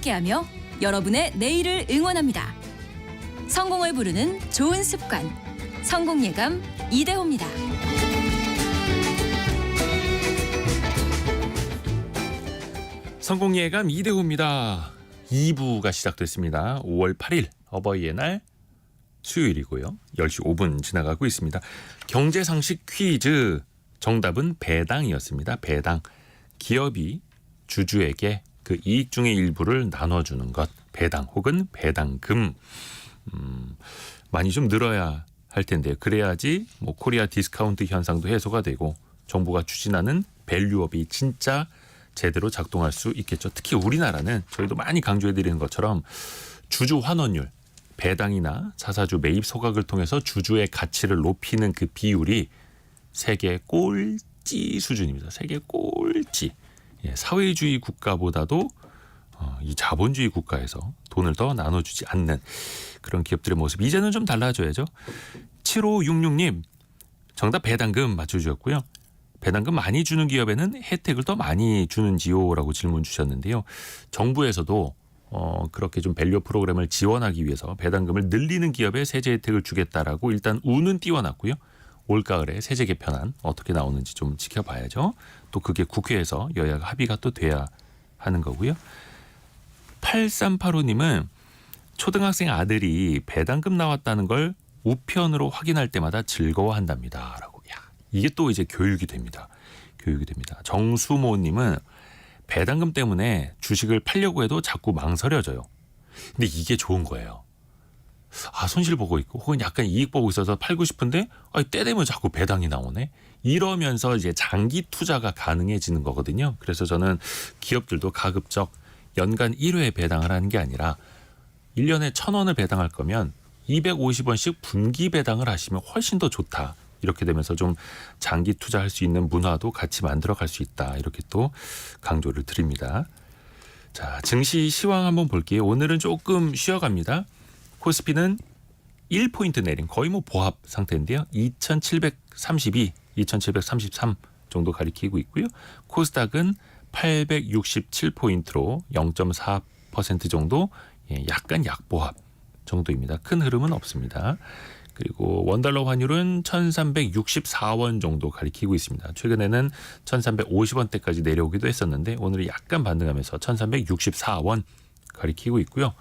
함께하며 여러분의 내일을 응원합니다. 성공을 부르는 좋은 습관, 성공예감 이대호입니다. 성공예감 이대호입니다. 2부가 시작됐습니다. 5월 8일 어버이의 날 수요일이고요. 10시 5분 지나가고 있습니다. 경제상식 퀴즈 정답은 배당이었습니다. 배당. 기업이 주주에게 그 이익 중의 일부를 나눠주는 것. 배당 혹은 배당금. 많이 좀 늘어야 할 텐데요. 그래야지 뭐 코리아 디스카운트 현상도 해소가 되고 정부가 추진하는 밸류업이 진짜 제대로 작동할 수 있겠죠. 특히 우리나라는 저희도 많이 강조해드리는 것처럼 주주 환원율, 배당이나 자사주 매입 소각을 통해서 주주의 가치를 높이는 그 비율이 세계 꼴찌 수준입니다. 세계 꼴찌. 사회주의 국가보다도 이 자본주의 국가에서 돈을 더 나눠주지 않는 그런 기업들의 모습. 이제는 좀 달라져야죠. 7566님 정답 배당금 맞춰주셨고요. 배당금 많이 주는 기업에는 혜택을 더 많이 주는지요? 라고 질문 주셨는데요. 정부에서도 그렇게 좀 밸류 프로그램을 지원하기 위해서 배당금을 늘리는 기업에 세제 혜택을 주겠다라고 일단 우는 띄워놨고요. 올가을에 세제 개편안 어떻게 나오는지 좀 지켜봐야죠. 또 그게 국회에서 여야가 합의가 또 돼야 하는 거고요. 8385님은 초등학생 아들이 배당금 나왔다는 걸 우편으로 확인할 때마다 즐거워한답니다. 라고. 이게 또 이제 교육이 됩니다. 교육이 됩니다. 정수모님은 배당금 때문에 주식을 팔려고 해도 자꾸 망설여져요. 근데 이게 좋은 거예요. 손실 보고 있고 혹은 약간 이익 보고 있어서 팔고 싶은데 때 되면 자꾸 배당이 나오네. 이러면서 이제 장기 투자가 가능해지는 거거든요. 그래서 저는 기업들도 가급적 연간 1회 배당을 하는 게 아니라 1년에 1,000원을 배당할 거면 250원씩 분기 배당을 하시면 훨씬 더 좋다. 이렇게 되면서 좀 장기 투자할 수 있는 문화도 같이 만들어갈 수 있다. 이렇게 또 강조를 드립니다. 자, 증시 시황 한번 볼게요. 오늘은 조금 쉬어갑니다. 코스피는 1포인트 내린 거의 뭐 보합 상태인데요. 2732, 2733 정도 가리키고 있고요. 코스닥은 867포인트로 0.4% 정도 약간 약보합 정도입니다. 큰 흐름은 없습니다. 그리고 원달러 환율은 1364원 정도 가리키고 있습니다. 최근에는 1350원대까지 내려오기도 했었는데 오늘은 약간 반등하면서 1364원 가리키고 있고요.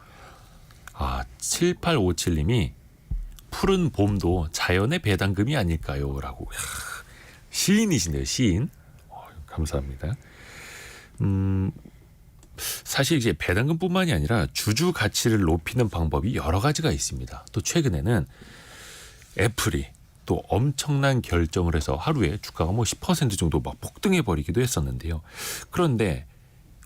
7857님이 푸른 봄도 자연의 배당금이 아닐까요? 라고. 시인이시네요. 시인. 감사합니다. 사실 이제 배당금뿐만이 아니라 주주 가치를 높이는 방법이 여러 가지가 있습니다. 또 최근에는 애플이 또 엄청난 결정을 해서 하루에 주가가 뭐 10% 정도 막 폭등해 버리기도 했었는데요. 그런데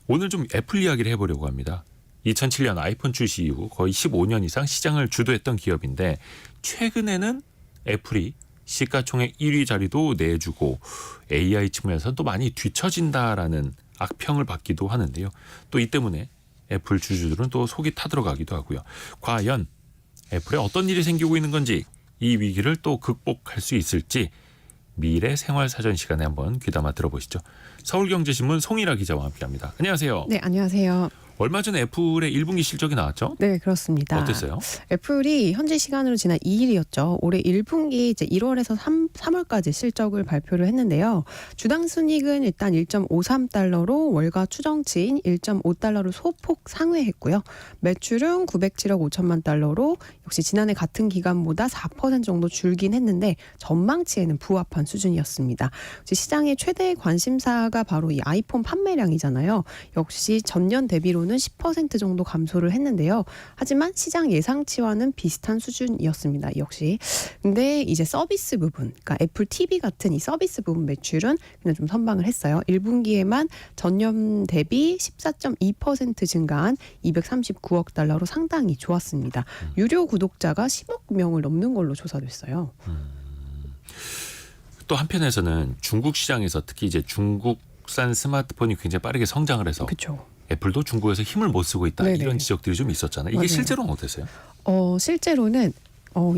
오늘 좀 애플 이야기를 해보려고 합니다. 2007년 아이폰 출시 이후 거의 15년 이상 시장을 주도했던 기업인데 최근에는 애플이 시가총액 1위 자리도 내주고 AI 측면에서 또 많이 뒤처진다라는 악평을 받기도 하는데요. 또 이 때문에 애플 주주들은 또 속이 타들어가기도 하고요. 과연 애플에 어떤 일이 생기고 있는 건지 이 위기를 또 극복할 수 있을지 미래 생활사전 시간에 한번 귀담아 들어보시죠. 서울경제신문 송일아 기자와 함께합니다. 안녕하세요. 네, 안녕하세요. 얼마 전 애플의 1분기 실적이 나왔죠? 네, 그렇습니다. 어땠어요? 애플이 현지 시간으로 지난 2일이었죠. 올해 1분기 이제 1월에서 3월까지 실적을 발표를 했는데요. 주당 순이익은 일단 1.53달러로 월가 추정치인 1.5달러를 소폭 상회했고요. 매출은 907억 5천만 달러로 역시 지난해 같은 기간보다 4% 정도 줄긴 했는데 전망치에는 부합한 수준이었습니다. 시장의 최대 관심사가 바로 이 아이폰 판매량이잖아요. 역시 전년 대비로는 10% 정도 감소를 했는데요. 하지만 시장 예상치와는 비슷한 수준이었습니다. 역시. 근데 이제 서비스 부분, 그러니까 애플 TV 같은 이 서비스 부분 매출은 그냥 좀 선방을 했어요. 1분기에만 전년 대비 14.2% 증가한 239억 달러로 상당히 좋았습니다. 유료 구독자가 10억 명을 넘는 걸로 조사됐어요. 또 한편에서는 중국 시장에서 특히 이제 중국산 스마트폰이 굉장히 빠르게 성장을 해서 그렇죠. 애플도 중국에서 힘을 못 쓰고 있다. 네네. 이런 지적들이 좀 있었잖아요. 이게 맞아요. 실제로는 어땠어요? 실제로는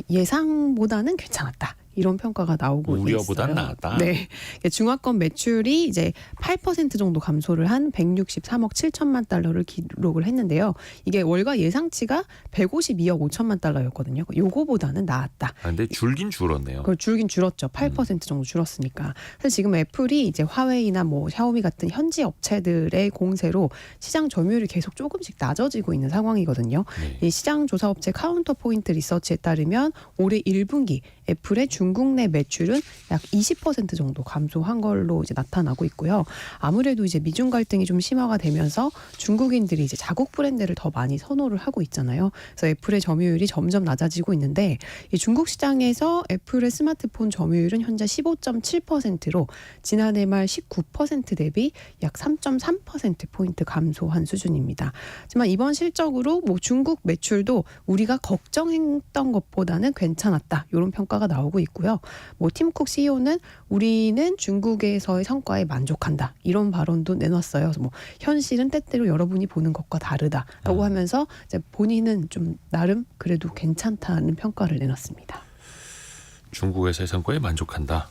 예상보다는 괜찮았다. 이런 평가가 나오고 우려보단 있어요. 나았다. 네, 중화권 매출이 이제 8% 정도 감소를 한 163억 7천만 달러를 기록을 했는데요. 이게 월가 예상치가 152억 5천만 달러였거든요. 요거보다는 나았다. 근데 줄긴 줄었네요. 그걸 줄긴 줄었죠. 8% 정도 줄었으니까. 그래서 지금 애플이 이제 화웨이나 뭐 샤오미 같은 현지 업체들의 공세로 시장 점유율이 계속 조금씩 낮아지고 있는 상황이거든요. 네. 이 시장 조사 업체 카운터 포인트 리서치에 따르면 올해 1분기 애플의 중국 내 매출은 약 20% 정도 감소한 걸로 이제 나타나고 있고요. 아무래도 이제 미중 갈등이 좀 심화가 되면서 중국인들이 이제 자국 브랜드를 더 많이 선호를 하고 있잖아요. 그래서 애플의 점유율이 점점 낮아지고 있는데 이 중국 시장에서 애플의 스마트폰 점유율은 현재 15.7%로 지난해 말 19% 대비 약 3.3%포인트 감소한 수준입니다. 하지만 이번 실적으로 뭐 중국 매출도 우리가 걱정했던 것보다는 괜찮았다. 이런 평가가 나오고 있고요. 뭐 팀쿡 CEO는 우리는 중국에서의 성과에 만족한다. 이런 발언도 내놨어요. 그래서 뭐 현실은 때때로 여러분이 보는 것과 다르다라고 하면서 이제 본인은 좀 나름 그래도 괜찮다는 평가를 내놨습니다. 중국에서의 성과에 만족한다.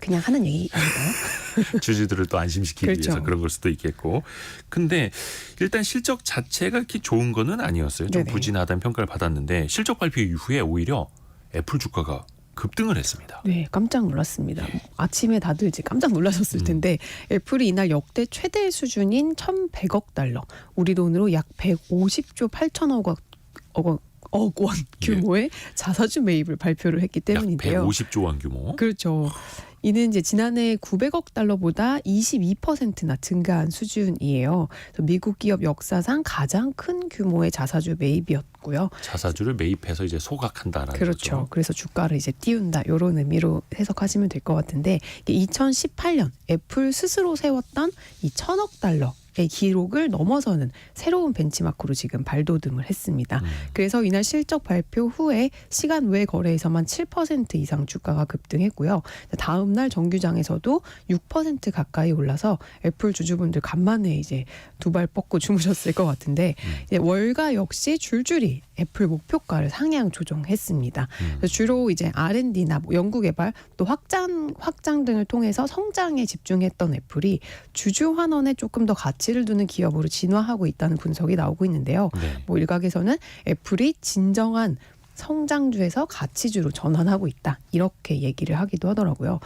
그냥 하는 얘기 아닌가요? 주주들을 또 안심시키기 그렇죠. 위해서 그런 걸 수도 있겠고. 근데 일단 실적 자체가 그렇게 좋은 거는 아니었어요. 좀 네네. 부진하다는 평가를 받았는데 실적 발표 이후에 오히려 애플 주가가 급등을 했습니다. 네, 깜짝 놀랐습니다. 아침에 다들 이제 깜짝 놀라셨을 텐데 애플이 이날 역대 최대 수준인 1,100억 달러, 우리 돈으로 약 150조 8천억 원 규모의 자사주 매입을 발표를 했기 때문인데요. 약 150조 원 규모. 그렇죠. 이는 이제 지난해 900억 달러보다 22%나 증가한 수준이에요. 그래서 미국 기업 역사상 가장 큰 규모의 자사주 매입이었고요. 자사주를 매입해서 이제 소각한다라는 그렇죠. 거죠. 그래서 주가를 이제 띄운다 이런 의미로 해석하시면 될 것 같은데 2018년 애플 스스로 세웠던 이 1,000억 달러의 기록을 넘어서는 새로운 벤치마크로 지금 발돋움을 했습니다. 그래서 이날 실적 발표 후에 시간 외 거래에서만 7% 이상 주가가 급등했고요. 다음 날 정규장에서도 6% 가까이 올라서 애플 주주분들 간만에 이제 두 발 뻗고 주무셨을 것 같은데 이제 월가 역시 줄줄이 애플 목표가를 상향 조정했습니다. 그래서 주로 이제 R&D나 뭐 연구개발 또 확장 등을 통해서 성장에 집중했던 애플이 주주 환원에 조금 더 가치를 두는 기업으로 진화하고 있다는 분석이 나오고 있는데요. 네. 뭐 일각에서는 애플이 진정한 성장주에서 가치주로 전환하고 있다. 이렇게 얘기를 하기도 하더라고요.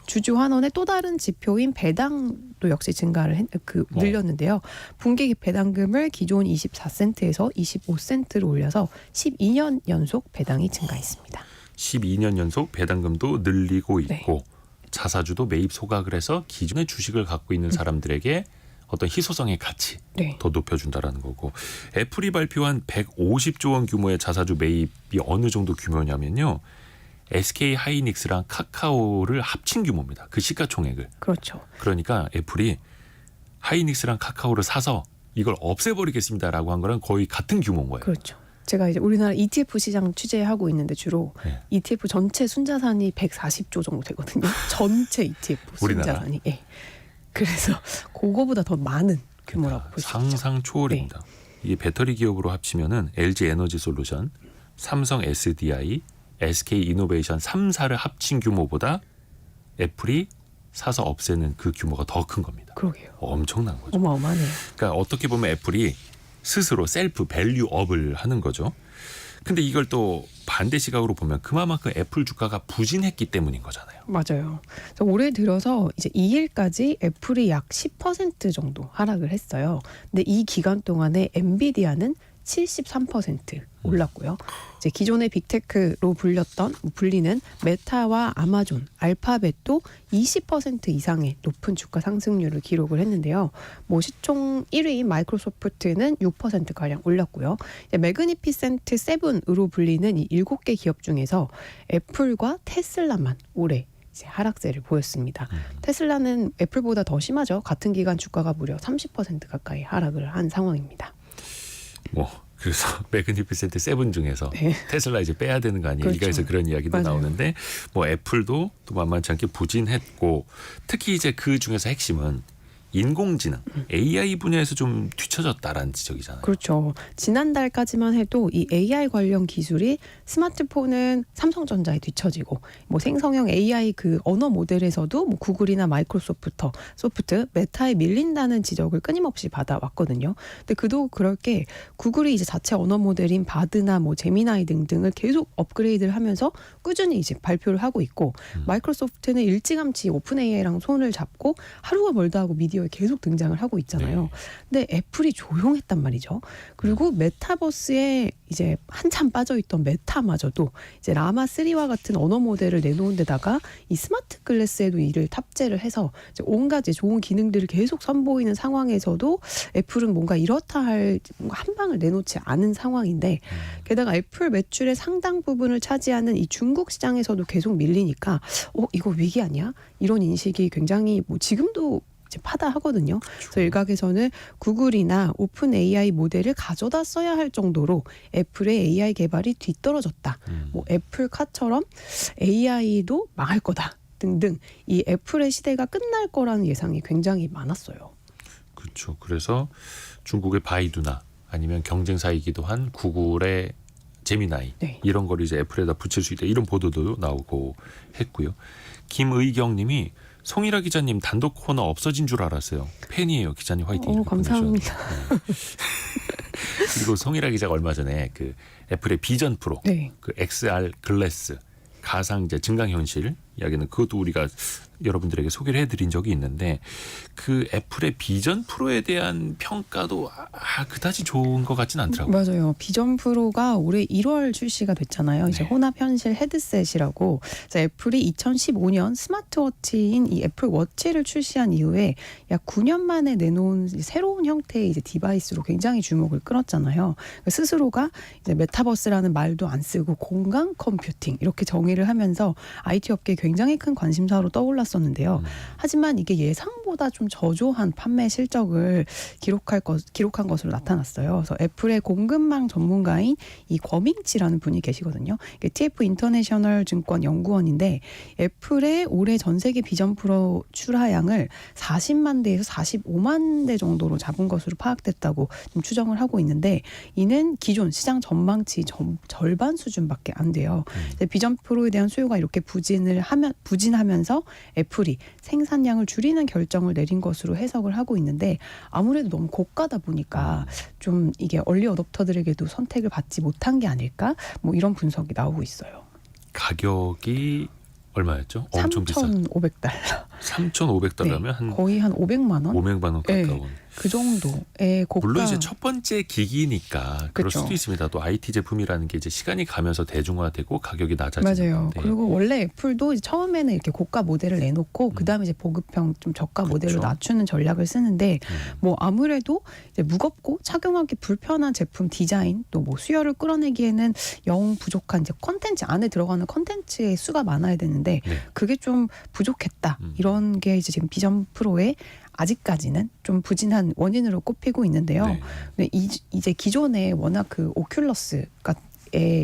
주주 환원의 또 다른 지표인 배당도 역시 증가를 늘렸는데요. 분기 배당금을 기존 24센트에서 25센트로 올려서 12년 연속 배당이 증가했습니다. 12년 연속 배당금도 늘리고 네. 있고 자사주도 매입 소각을 해서 기존의 주식을 갖고 있는 사람들에게 어떤 희소성의 가치 네. 더 높여준다라는 거고, 애플이 발표한 150조 원 규모의 자사주 매입이 어느 정도 규모냐면요, SK 하이닉스랑 카카오를 합친 규모입니다. 그 시가총액을. 그렇죠. 그러니까 애플이 하이닉스랑 카카오를 사서 이걸 없애버리겠습니다라고 한 거랑 거의 같은 규모인 거예요. 그렇죠. 제가 이제 우리나라 ETF 시장 취재하고 있는데 주로 네. ETF 전체 순자산이 140조 정도 되거든요. 전체 ETF 우리나라? 순자산이. 예. 그래서 그거보다 더 많은 규모라고 볼 수 있죠. 상상 초월입니다. 이 배터리 기업으로 합치면은 LG 에너지 솔루션, 삼성 SDI, SK 이노베이션 3사를 합친 규모보다 애플이 사서 없애는 그 규모가 더 큰 겁니다. 그러게요. 엄청난 거죠. 어마어마하네요. 그러니까 어떻게 보면 애플이 스스로 셀프 밸류업을 하는 거죠. 근데 이걸 또 반대 시각으로 보면 그만큼 애플 주가가 부진했기 때문인 거잖아요. 맞아요. 그래서 올해 들어서 이제 2일까지 애플이 약 10% 정도 하락을 했어요. 근데 이 기간 동안에 엔비디아는 73% 올랐고요. 이제 기존의 빅테크로 불리는 메타와 아마존, 알파벳도 20% 이상의 높은 주가 상승률을 기록을 했는데요. 뭐 시총 1위인 마이크로소프트는 6% 가량 올랐고요. 매그니피센트 7으로 불리는 이 7개 기업 중에서 애플과 테슬라만 올해 이제 하락세를 보였습니다. 테슬라는 애플보다 더 심하죠. 같은 기간 주가가 무려 30% 가까이 하락을 한 상황입니다. 뭐 그래서 매그니피센트 7 중에서 네. 테슬라 이제 빼야 되는 거 아니에요? 그렇죠. 일각에서 그런 이야기도 맞아요. 나오는데 뭐 애플도 또 만만치 않게 부진했고, 특히 이제 그 중에서 핵심은 인공지능 AI 분야에서 좀 뒤처졌다라는 지적이잖아요. 그렇죠. 지난달까지만 해도 이 AI 관련 기술이 스마트폰은 삼성전자에 뒤처지고 뭐 생성형 AI 그 언어 모델에서도 뭐 구글이나 소프트, 메타에 밀린다는 지적을 끊임없이 받아왔거든요. 근데 그도 그럴 게 구글이 이제 자체 언어 모델인 바드나 뭐 제미나이 등등을 계속 업그레이드를 하면서 꾸준히 이제 발표를 하고 있고 마이크로소프트는 일찌감치 오픈 AI랑 손을 잡고 하루가 멀다 하고 미디어에 계속 등장을 하고 있잖아요. 근데 애플이 조용했단 말이죠. 그리고 메타버스에 이제 한참 빠져있던 메타마저도 이제 라마 3와 같은 언어 모델을 내놓은 데다가 이 스마트 글래스에도 이를 탑재를 해서 이제 온갖 이제 좋은 기능들을 계속 선보이는 상황에서도 애플은 뭔가 이렇다 할 한 방을 내놓지 않은 상황인데 게다가 애플 매출의 상당 부분을 차지하는 이 중국 시장에서도 계속 밀리니까 이거 위기 아니야? 이런 인식이 굉장히 뭐 지금도 이제 파다하거든요. 그래서 일각에서는 구글이나 오픈 AI 모델을 가져다 써야 할 정도로 애플의 AI 개발이 뒤떨어졌다. 뭐 애플카처럼 AI도 망할 거다. 등등 이 애플의 시대가 끝날 거라는 예상이 굉장히 많았어요. 그렇죠. 그래서 중국의 바이두나 아니면 경쟁사이기도 한 구글의 제미나이 네. 이런 걸 이제 애플에다 붙일 수 있다 이런 보도도 나오고 했고요. 김의경님이 송일아 기자님 단독 코너 없어진 줄 알았어요. 팬이에요. 기자님 화이팅. 감사합니다. 그리고 송일아 기자가 얼마 전에 그 애플의 비전 프로, 네. 그 XR 글래스 가상제 증강현실 이야기는 그것도 우리가 여러분들에게 소개를 해드린 적이 있는데 그 애플의 비전 프로에 대한 평가도 그다지 좋은 것 같진 않더라고요. 맞아요. 비전 프로가 올해 1월 출시가 됐잖아요. 이제 네. 혼합 현실 헤드셋이라고. 그래서 애플이 2015년 스마트워치인 이 애플 워치를 출시한 이후에 약 9년 만에 내놓은 새로운 형태의 이제 디바이스로 굉장히 주목을 끌었잖아요. 스스로가 이제 메타버스라는 말도 안 쓰고 공간 컴퓨팅 이렇게 정의를 하면서 IT 업계에 굉장히 큰 관심사로 떠올랐었는데요. 하지만 이게 예상보다 좀 저조한 판매 실적을 기록한 것으로 나타났어요. 그래서 애플의 공급망 전문가인 이 권밍치라는 분이 계시거든요. 이게 TF 인터내셔널 증권 연구원인데 애플의 올해 전 세계 비전 프로 출하량을 40만 대에서 45만 대 정도로 잡은 것으로 파악됐다고 좀 추정을 하고 있는데 이는 기존 시장 전망치 절반 수준밖에 안 돼요. 비전 프로에 대한 수요가 이렇게 부진하면서 애플이 생산량을 줄이는 결정을 내린 것으로 해석을 하고 있는데 아무래도 너무 고가다 보니까 좀 이게 얼리 어댑터들에게도 선택을 받지 못한 게 아닐까? 뭐 이런 분석이 나오고 있어요. 가격이 얼마였죠? 엄청 비싼. 3,500달러. 3,500달러면 네, 한 거의 한 500만 원? 500만 원 가까운. 네, 그 정도의 고가. 물론 이제 첫 번째 기기니까 그럴 그쵸. 수도 있습니다. 또 IT 제품이라는 게 이제 시간이 가면서 대중화되고 가격이 낮아지는 맞아요. 건데. 그리고 원래 애플도 처음에는 이렇게 고가 모델을 내놓고 그다음에 이제 보급형 좀 저가 모델로 그쵸. 낮추는 전략을 쓰는데 뭐 아무래도 이제 무겁고 착용하기 불편한 제품 디자인 또 뭐 수요를 끌어내기에는 영 부족한 이제 컨텐츠 안에 들어가는 컨텐츠의 수가 많아야 되는데 네. 그게 좀 부족했다. 이런 게 이제 지금 비전 프로의 아직까지는 좀 부진한 원인으로 꼽히고 있는데요. 네. 근데 이제 기존에 워낙 그 오큘러스가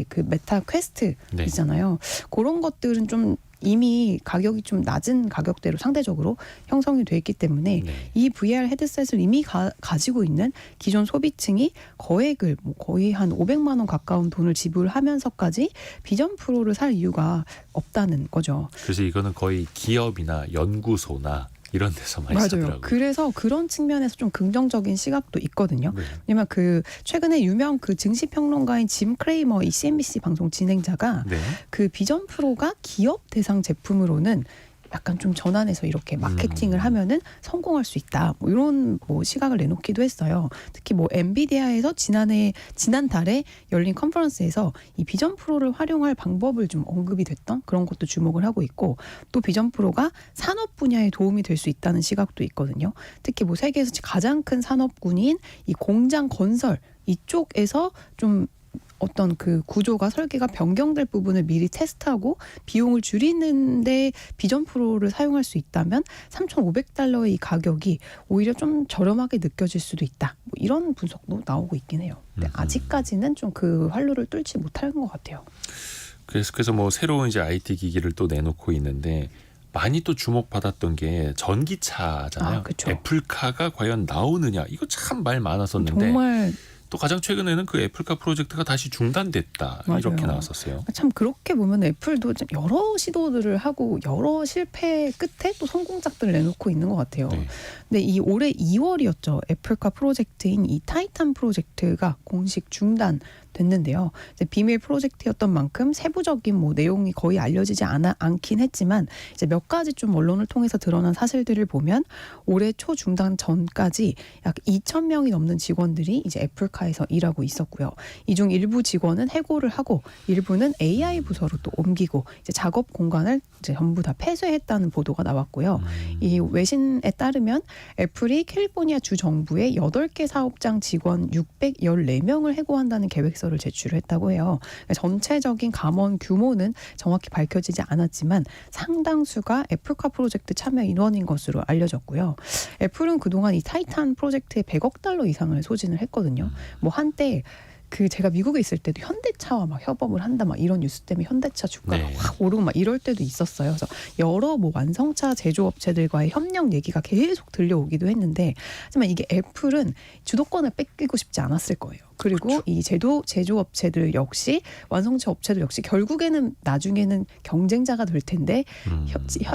그 메타 퀘스트 네. 있잖아요. 그런 것들은 좀 이미 가격이 좀 낮은 가격대로 상대적으로 형성이 돼 있기 때문에 네. 이 VR 헤드셋을 이미 가지고 있는 기존 소비층이 거액을 뭐 거의 한 500만 원 가까운 돈을 지불하면서까지 비전 프로를 살 이유가 없다는 거죠. 그래서 이거는 거의 기업이나 연구소나 이런 데서 많이 맞아요. 쓰더라고요. 그래서 그런 측면에서 좀 긍정적인 시각도 있거든요. 네. 왜냐면 그 최근에 유명 그 증시 평론가인 짐 크레이머 이 CNBC 방송 진행자가 네. 그 비전 프로가 기업 대상 제품으로는 약간 좀 전환해서 이렇게 마케팅을 하면은 성공할 수 있다. 뭐 이런 뭐 시각을 내놓기도 했어요. 특히 뭐 엔비디아에서 지난달에 열린 컨퍼런스에서 이 비전 프로를 활용할 방법을 좀 언급이 됐던 그런 것도 주목을 하고 있고 또 비전 프로가 산업 분야에 도움이 될 수 있다는 시각도 있거든요. 특히 뭐 세계에서 가장 큰 산업군인 이 공장 건설 이쪽에서 좀 어떤 그 구조가 설계가 변경될 부분을 미리 테스트하고 비용을 줄이는데 비전 프로를 사용할 수 있다면 3,500달러의 이 가격이 오히려 좀 저렴하게 느껴질 수도 있다. 뭐 이런 분석도 나오고 있긴 해요. 근데 아직까지는 좀 그 활로를 뚫지 못한 것 같아요. 계속해서 뭐 새로운 이제 IT 기기를 또 내놓고 있는데 많이 또 주목받았던 게 전기차잖아요. 아, 그쵸. 애플카가 과연 나오느냐 이거 참 말 많았었는데 정말 또 가장 최근에는 그 애플카 프로젝트가 다시 중단됐다 맞아요. 이렇게 나왔었어요. 참 그렇게 보면 애플도 좀 여러 시도들을 하고 여러 실패 끝에 또 성공작들을 내놓고 있는 것 같아요. 네. 근데 이 올해 2월이었죠. 애플카 프로젝트인 이 타이탄 프로젝트가 공식 중단됐는데요. 이제 비밀 프로젝트였던 만큼 세부적인 뭐 내용이 거의 알려지지 않긴 했지만 이제 몇 가지 좀 언론을 통해서 드러난 사실들을 보면 올해 초 중단 전까지 약 2,000명이 넘는 직원들이 이제 애플카에서 일하고 있었고요. 이 중 일부 직원은 해고를 하고 일부는 AI 부서로 또 옮기고 이제 작업 공간을 이제 전부 다 폐쇄했다는 보도가 나왔고요. 이 외신에 따르면 애플이 캘리포니아 주 정부에 8개 사업장 직원 614명을 해고한다는 계획서를 제출했다고 해요. 전체적인 감원 규모는 정확히 밝혀지지 않았지만 상당수가 애플카 프로젝트 참여 인원인 것으로 알려졌고요. 애플은 그동안 이 타이탄 프로젝트에 100억 달러 이상을 소진을 했거든요. 뭐 한때 그 제가 미국에 있을 때도 현대차와 막 협업을 한다 막 이런 뉴스 때문에 현대차 주가가 네. 확 오르고 막 이럴 때도 있었어요. 그래서 여러 뭐 완성차 제조업체들과의 협력 얘기가 계속 들려오기도 했는데 하지만 이게 애플은 주도권을 뺏기고 싶지 않았을 거예요. 그리고 그렇죠. 이 제조업체들 역시 완성차 업체들 역시 결국에는 나중에는 경쟁자가 될 텐데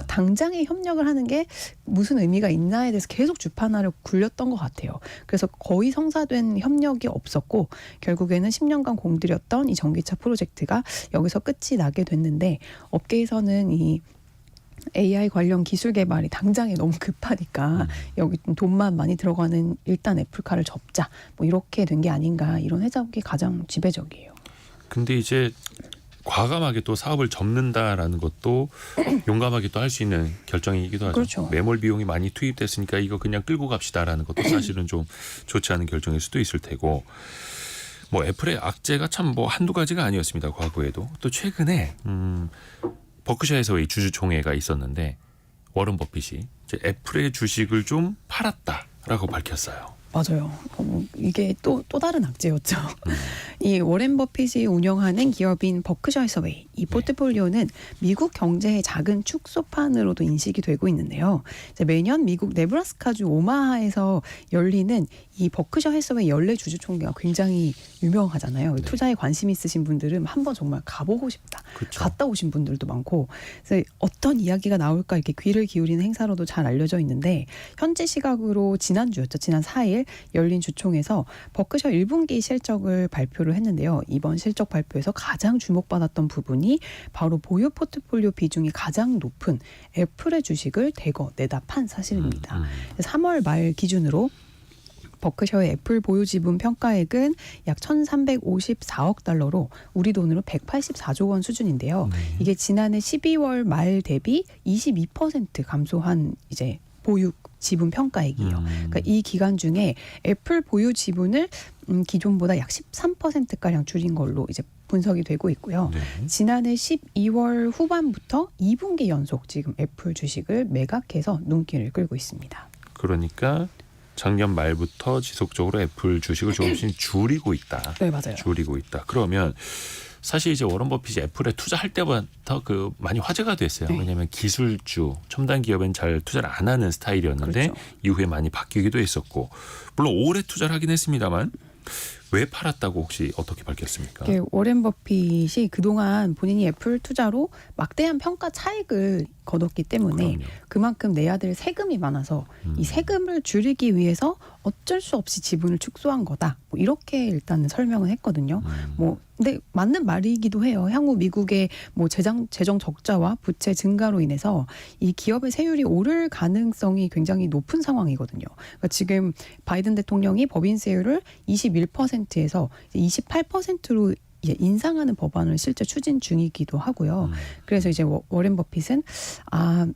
당장에 협력을 하는 게 무슨 의미가 있나에 대해서 계속 주판화를 굴렸던 것 같아요. 그래서 거의 성사된 협력이 없었고 결국에는 10년간 공들였던 이 전기차 프로젝트가 여기서 끝이 나게 됐는데 업계에서는 이 AI 관련 기술 개발이 당장에 너무 급하니까 여기 돈만 많이 들어가는 일단 애플카를 접자 뭐 이렇게 된 게 아닌가 이런 해석이 가장 지배적이에요. 근데 이제 과감하게 또 사업을 접는다라는 것도 용감하게 또 할 수 있는 결정이기도 하죠. 그렇죠. 매몰 비용이 많이 투입됐으니까 이거 그냥 끌고 갑시다라는 것도 사실은 좀 좋지 않은 결정일 수도 있을 테고 뭐 애플의 악재가 참 뭐 한두 가지가 아니었습니다. 과거에도 또 최근에 버크셔에서의 주주총회가 있었는데 워런 버핏이 이제 애플의 주식을 좀 팔았다라고 밝혔어요. 맞아요. 이게 또 다른 악재였죠. 이 워렌 버핏이 운영하는 기업인 버크셔 해서웨이 이 포트폴리오는 미국 경제의 작은 축소판으로도 인식이 되고 있는데요. 이제 매년 미국 네브라스카주 오마하에서 열리는 이 버크셔 해서웨이 연례 주주총회가 굉장히 유명하잖아요. 네. 투자에 관심 있으신 분들은 한번 정말 가보고 싶다. 그렇죠. 갔다 오신 분들도 많고 그래서 어떤 이야기가 나올까 이렇게 귀를 기울이는 행사로도 잘 알려져 있는데 현지 시각으로 지난주였죠. 지난 4일 열린 주총에서 버크셔 1분기 실적을 발표를 했는데요. 이번 실적 발표에서 가장 주목받았던 부분이 바로 보유 포트폴리오 비중이 가장 높은 애플의 주식을 대거 내다 판 사실입니다. 3월 말 기준으로 버크셔의 애플 보유 지분 평가액은 약 1,354억 달러로 우리 돈으로 184조 원 수준인데요. 이게 지난해 12월 말 대비 22% 감소한 이제 보유 지분 평가액이에요. 그러니까 이 기간 중에 애플 보유 지분을 기존보다 약 13%가량 줄인 걸로 이제 분석이 되고 있고요. 네. 지난해 12월 후반부터 2분기 연속 지금 애플 주식을 매각해서 눈길을 끌고 있습니다. 그러니까 작년 말부터 지속적으로 애플 주식을 조금씩 줄이고 있다. 네, 맞아요. 줄이고 있다. 그러면 사실 이제 워런 버핏이 애플에 투자할 때부터 그 많이 화제가 됐어요. 네. 왜냐하면 기술주, 첨단 기업엔 잘 투자를 안 하는 스타일이었는데 그렇죠. 이후에 많이 바뀌기도 했었고 물론 오래 투자를 하긴 했습니다만 왜 팔았다고 혹시 어떻게 밝혔습니까? 이게 워렌 버핏이 그동안 본인이 애플 투자로 막대한 평가 차익을 거뒀기 때문에 그럼요. 그만큼 내야 될 세금이 많아서 이 세금을 줄이기 위해서 어쩔 수 없이 지분을 축소한 거다. 뭐 이렇게 일단 설명을 했거든요. 뭐 근데 맞는 말이기도 해요. 향후 미국의 뭐 재정 적자와 부채 증가로 인해서 이 기업의 세율이 오를 가능성이 굉장히 높은 상황이거든요. 그러니까 지금 바이든 대통령이 법인세율을 21%에서 28%로 인상하는 법안을 실제 추진 중이기도 하고요. 그래서 이제 워렌 버핏은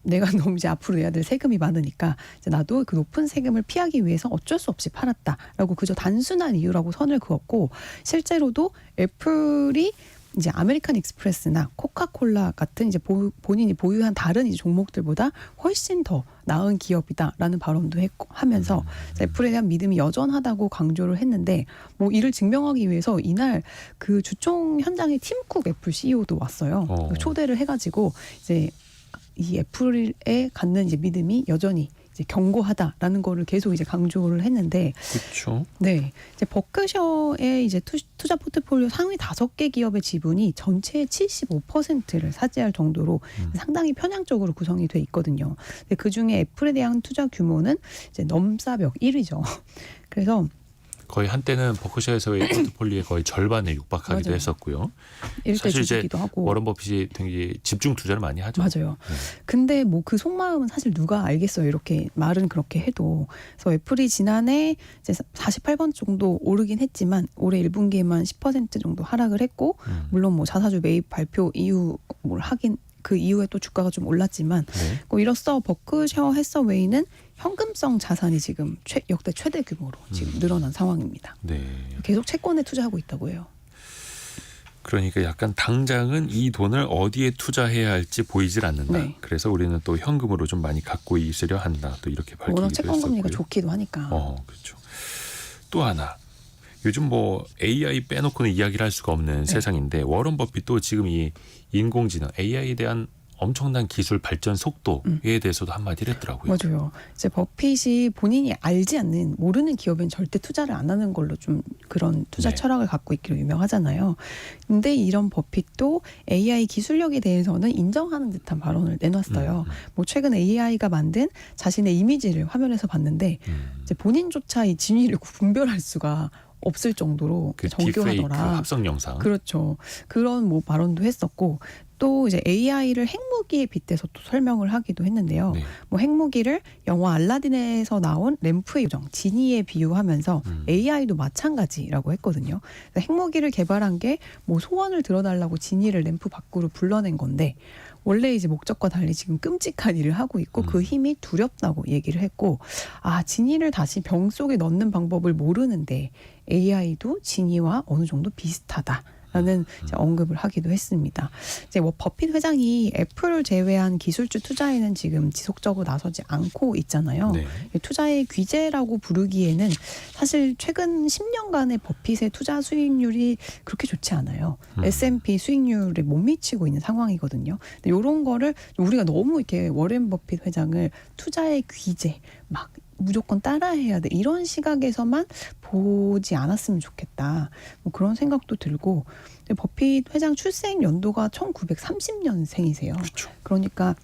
내가 너무 이제 앞으로 내야 될 세금이 많으니까 이제 나도 그 높은 세금을 피하기 위해서 어쩔 수 없이 팔았다라고 그저 단순한 이유라고 선을 그었고 실제로도 애플이 이제 아메리칸 익스프레스나 코카콜라 같은 이제 본인이 보유한 다른 이제 종목들보다 훨씬 더 나은 기업이다라는 발언도 하면서 애플에 대한 믿음이 여전하다고 강조를 했는데 뭐 이를 증명하기 위해서 이날 그 주총 현장에 팀 쿡 애플 CEO도 왔어요. 초대를 해가지고 이제 이 애플에 갖는 이제 믿음이 여전히 이제 견고하다라는 거를 계속 이제 강조를 했는데, 그렇죠. 네, 이제 버크셔의 이제 투자 포트폴리오 상위 5개 기업의 지분이 전체의 75%를 차지할 정도로 상당히 편향적으로 구성이 돼 있거든요. 근데 그 중에 애플에 대한 투자 규모는 이제 넘사벽 1위죠. 그래서 거의 한때는 버크셔에서의 포트폴리오의 거의 절반에 육박하기도 맞아요. 했었고요. 일대 사실 이제 주주기도 하고. 워런 버핏이 되게 집중 투자를 많이 하죠. 맞아요. 네. 근데 뭐 그 속마음은 사실 누가 알겠어요. 이렇게 말은 그렇게 해도. 그래서 애플이 지난해 이제 48번 정도 오르긴 했지만 올해 1분기에만 10% 정도 하락을 했고, 물론 뭐 자사주 매입 발표 이후 뭘 하긴 그 이후에 또 주가가 좀 올랐지만, 네. 이로써 버크셔 해서웨이는 현금성 자산이 지금 역대 최대 규모로 지금 늘어난 상황입니다. 네. 계속 채권에 투자하고 있다고 해요. 그러니까 약간 당장은 이 돈을 어디에 투자해야 할지 보이질 않는다. 네. 그래서 우리는 또 현금으로 좀 많이 갖고 있으려 한다. 또 이렇게 밝히기도 워낙 채권 금리가 했었고요. 좋기도 하니까. 그렇죠. 또 하나. 요즘 뭐 AI 빼놓고는 이야기를 할 수가 없는 세상인데 워런 버핏도 지금 이 인공지능 AI에 대한 엄청난 기술 발전 속도에 대해서도 한마디를 했더라고요. 맞아요. 이제 버핏이 본인이 알지 않는 모르는 기업엔 절대 투자를 안 하는 걸로 좀 그런 투자 네. 철학을 갖고 있기로 유명하잖아요. 근데 이런 버핏도 AI 기술력에 대해서는 인정하는 듯한 발언을 내놨어요. 뭐 최근 AI가 만든 자신의 이미지를 화면에서 봤는데 이제 본인조차 이 진위를 분별할 수가 없을 정도로 그 딥페이크 정교하더라. 합성 영상. 그렇죠. 그런 뭐 발언도 했었고, 또 이제 AI를 핵무기에 빗대서 또 설명을 하기도 했는데요. 네. 뭐 핵무기를 영화 알라딘에서 나온 램프의 요정 지니에 비유하면서 AI도 마찬가지라고 했거든요. 그래서 핵무기를 개발한 게 뭐 소원을 들어달라고 지니를 램프 밖으로 불러낸 건데, 원래 이제 목적과 달리 지금 끔찍한 일을 하고 있고 그 힘이 두렵다고 얘기를 했고, 지니를 다시 병 속에 넣는 방법을 모르는데 AI도 지니와 어느 정도 비슷하다. 라는 이제 언급을 하기도 했습니다. 이제 뭐 버핏 회장이 애플을 제외한 기술주 투자에는 지금 지속적으로 나서지 않고 있잖아요. 네. 투자의 귀재라고 부르기에는 사실 최근 10년간의 버핏의 투자 수익률이 그렇게 좋지 않아요. S&P 수익률에 못 미치고 있는 상황이거든요. 근데 이런 거를 우리가 너무 이렇게 워렌 버핏 회장을 투자의 귀재 막 무조건 따라해야 돼 이런 시각에서만 보지 않았으면 좋겠다. 뭐 그런 생각도 들고, 버핏 회장 출생 연도가 1930년생이세요. 그렇죠. 그러니까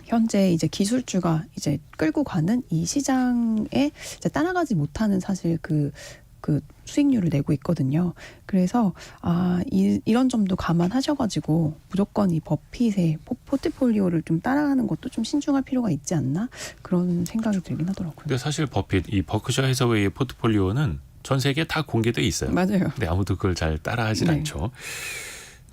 현재 이제 기술주가 이제 끌고 가는 이 시장에 이제 따라가지 못하는 사실 그 수익률을 내고 있거든요. 그래서 이런 점도 감안하셔가지고 무조건 이 버핏의 포트폴리오를 좀 따라가는 것도 좀 신중할 필요가 있지 않나 그런 생각이 들긴 하더라고요. 근데 사실 버핏 이 버크셔 해서웨이의 포트폴리오는 전 세계에 다 공개돼 있어요. 맞아요. 근데 아무도 그걸 잘 따라하진 네. 않죠.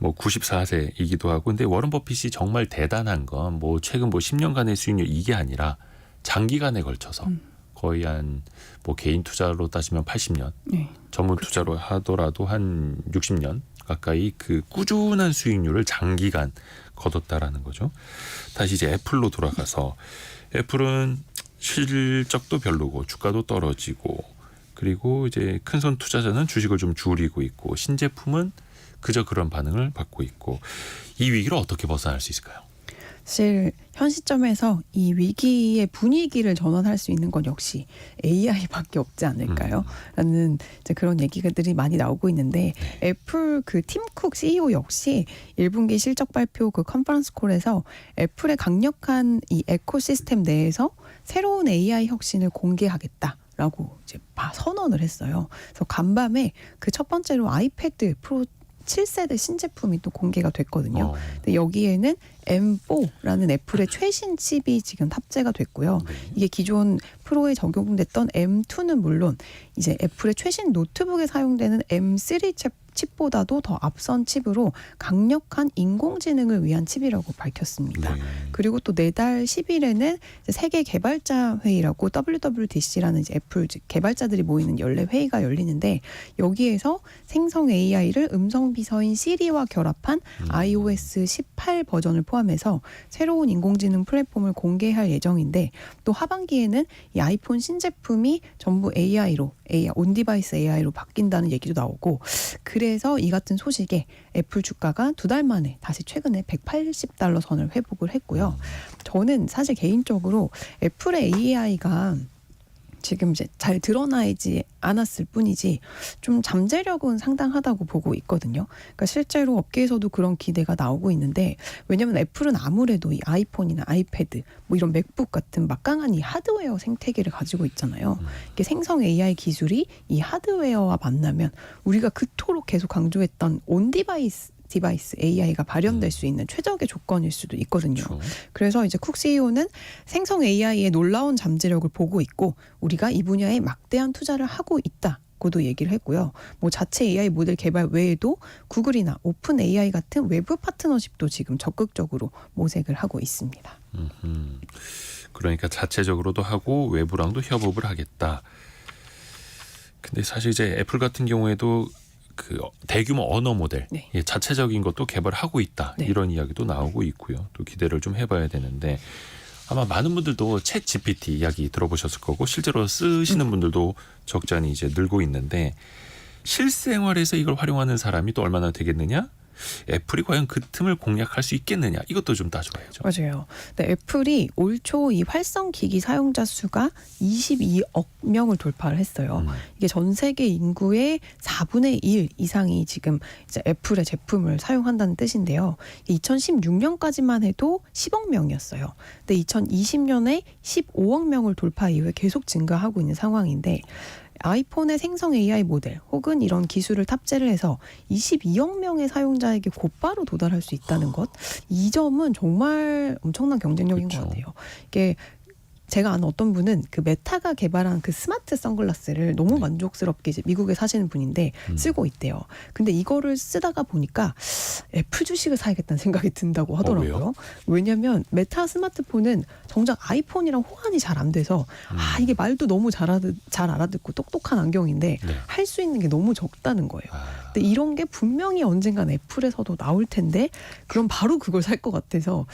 뭐 94세이기도 하고, 근데 워런 버핏이 정말 대단한 건 뭐 최근 뭐 10년간의 수익률 이게 아니라 장기간에 걸쳐서 거의 한 뭐 개인 투자로 따지면 80년, 네. 전문 투자로 하더라도 한 60년 가까이 그 꾸준한 수익률을 장기간 거뒀다라는 거죠. 다시 이제 애플로 돌아가서 애플은 실적도 별로고 주가도 떨어지고, 그리고 이제 큰손 투자자는 주식을 좀 줄이고 있고, 신제품은 그저 그런 반응을 받고 있고, 이 위기를 어떻게 벗어날 수 있을까요? 사실 현 시점에서 이 위기의 분위기를 전환할 수 있는 건 역시 AI밖에 없지 않을까요? 라는 이제 그런 얘기들이 많이 나오고 있는데, 애플 그 팀 쿡 CEO 역시 1분기 실적 발표 그 컨퍼런스 콜에서 애플의 강력한 이 에코시스템 내에서 새로운 AI 혁신을 공개하겠다라고 이제 선언을 했어요. 그래서 간밤에 그 첫 번째로 아이패드 프로 7세대 신제품이 또 공개가 됐거든요. 근데 여기에는 M4라는 애플의 최신 칩이 지금 탑재가 됐고요. 이게 기존 프로에 적용됐던 M2는 물론 이제 애플의 최신 노트북에 사용되는 M3 칩보다도 더 앞선 칩으로 강력한 인공지능을 위한 칩이라고 밝혔습니다. 네. 그리고 또 내달 10일에는 세계 개발자 회의라고 WWDC라는 이제 애플 개발자들이 모이는 연례 회의가 열리는데, 여기에서 생성 AI를 음성 비서인 시리와 결합한 iOS 18 버전을 포함해서 새로운 인공지능 플랫폼을 공개할 예정인데, 또 하반기에는 이 아이폰 신제품이 전부 AI로 온디바이스 AI로 바뀐다는 얘기도 나오고, 그래 그래서 이 같은 소식에 애플 주가가 2달 만에 다시 최근에 $180 선을 회복을 했고요. 저는 사실 개인적으로 애플의 AI가 지금 이제 잘 드러나지 않았을 뿐이지 좀 잠재력은 상당하다고 보고 있거든요. 그러니까 실제로 업계에서도 그런 기대가 나오고 있는데, 왜냐하면 애플은 아무래도 이 아이폰이나 아이패드 뭐 이런 맥북 같은 막강한 이 하드웨어 생태계를 가지고 있잖아요. 이게 생성 AI 기술이 이 하드웨어와 만나면 우리가 그토록 계속 강조했던 온 디바이스 AI가 발현될 수 있는 최적의 조건일 수도 있거든요. 그렇죠. 그래서 이제 쿡 CEO는 생성 AI의 놀라운 잠재력을 보고 있고 우리가 이 분야에 막대한 투자를 하고 있다고도 얘기를 했고요. 뭐 자체 AI 모델 개발 외에도 구글이나 오픈 AI 같은 외부 파트너십도 지금 적극적으로 모색을 하고 있습니다. 그러니까 자체적으로도 하고 외부랑도 협업을 하겠다. 근데 사실 이제 애플 같은 경우에도 그 대규모 언어 모델 네. 자체적인 것도 개발하고 있다. 네. 이런 이야기도 나오고 있고요. 또 기대를 좀 해봐야 되는데, 아마 많은 분들도 챗 GPT 이야기 들어보셨을 거고 실제로 쓰시는 분들도 적지 않이 이제 늘고 있는데, 실생활에서 이걸 활용하는 사람이 또 얼마나 되겠느냐? 애플이 과연 그 틈을 공략할 수 있겠느냐? 이것도 좀 따져봐야죠. 맞아요. 네, 애플이 올 초 이 활성 기기 사용자 수가 22억 명을 돌파를 했어요. 이게 전 세계 인구의 4분의 1 이상이 지금 이제 애플의 제품을 사용한다는 뜻인데요. 2016년까지만 해도 10억 명이었어요. 근데 2020년에 15억 명을 돌파 이후에 계속 증가하고 있는 상황인데, 아이폰의 생성 AI 모델 혹은 이런 기술을 탑재를 해서 22억 명의 사용자에게 곧바로 도달할 수 있다는 것, 이 점은 정말 엄청난 경쟁력인 그렇죠. 것 같아요. 이게 제가 아는 어떤 분은 그 메타가 개발한 그 스마트 선글라스를 너무 만족스럽게 이제 미국에 사시는 분인데 쓰고 있대요. 근데 이거를 쓰다가 보니까 애플 주식을 사야겠다는 생각이 든다고 하더라고요. 왜요? 왜냐하면 메타 스마트폰은 정작 아이폰이랑 호환이 잘 안 돼서 이게 말도 너무 잘 알아듣고 똑똑한 안경인데 네. 할 수 있는 게 너무 적다는 거예요. 아, 근데 이런 게 분명히 언젠간 애플에서도 나올 텐데, 그럼 바로 그걸 살 것 같아서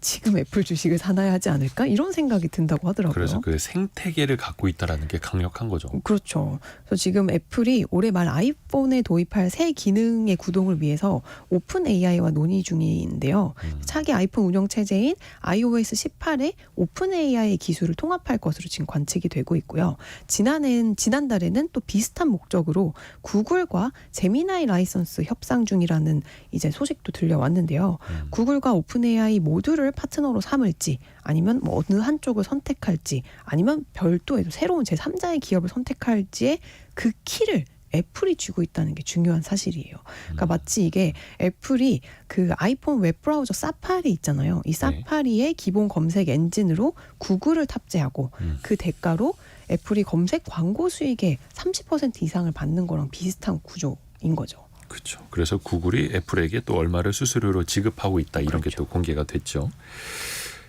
지금 애플 주식을 사놔야 하지 않을까? 이런 생각이 든다고 하더라고요. 그래서 그 생태계를 갖고 있다라는 게 강력한 거죠. 그렇죠. 그래서 지금 애플이 올해 말 아이폰에 도입할 새 기능의 구동을 위해서 오픈 AI와 논의 중인데요. 차기 아이폰 운영 체제인 iOS 18에 오픈 AI 기술을 통합할 것으로 지금 관측이 되고 있고요. 지난달에는 또 비슷한 목적으로 구글과 제미나이 라이선스 협상 중이라는 이제 소식도 들려왔는데요. 구글과 오픈 AI 모두를 파트너로 삼을지, 아니면 뭐 어느 한쪽을 선택할지, 아니면 별도의 새로운 제3자의 기업을 선택할지의 그 키를 애플이 쥐고 있다는 게 중요한 사실이에요. 그러니까 마치 이게 애플이 그 아이폰 웹브라우저 사파리 있잖아요. 이 사파리의 기본 검색 엔진으로 구글을 탑재하고 그 대가로 애플이 검색 광고 수익의 30% 이상을 받는 거랑 비슷한 구조인 거죠. 그렇죠. 그래서 구글이 애플에게 또 얼마를 수수료로 지급하고 있다, 이런 게 그렇죠. 또 공개가 됐죠.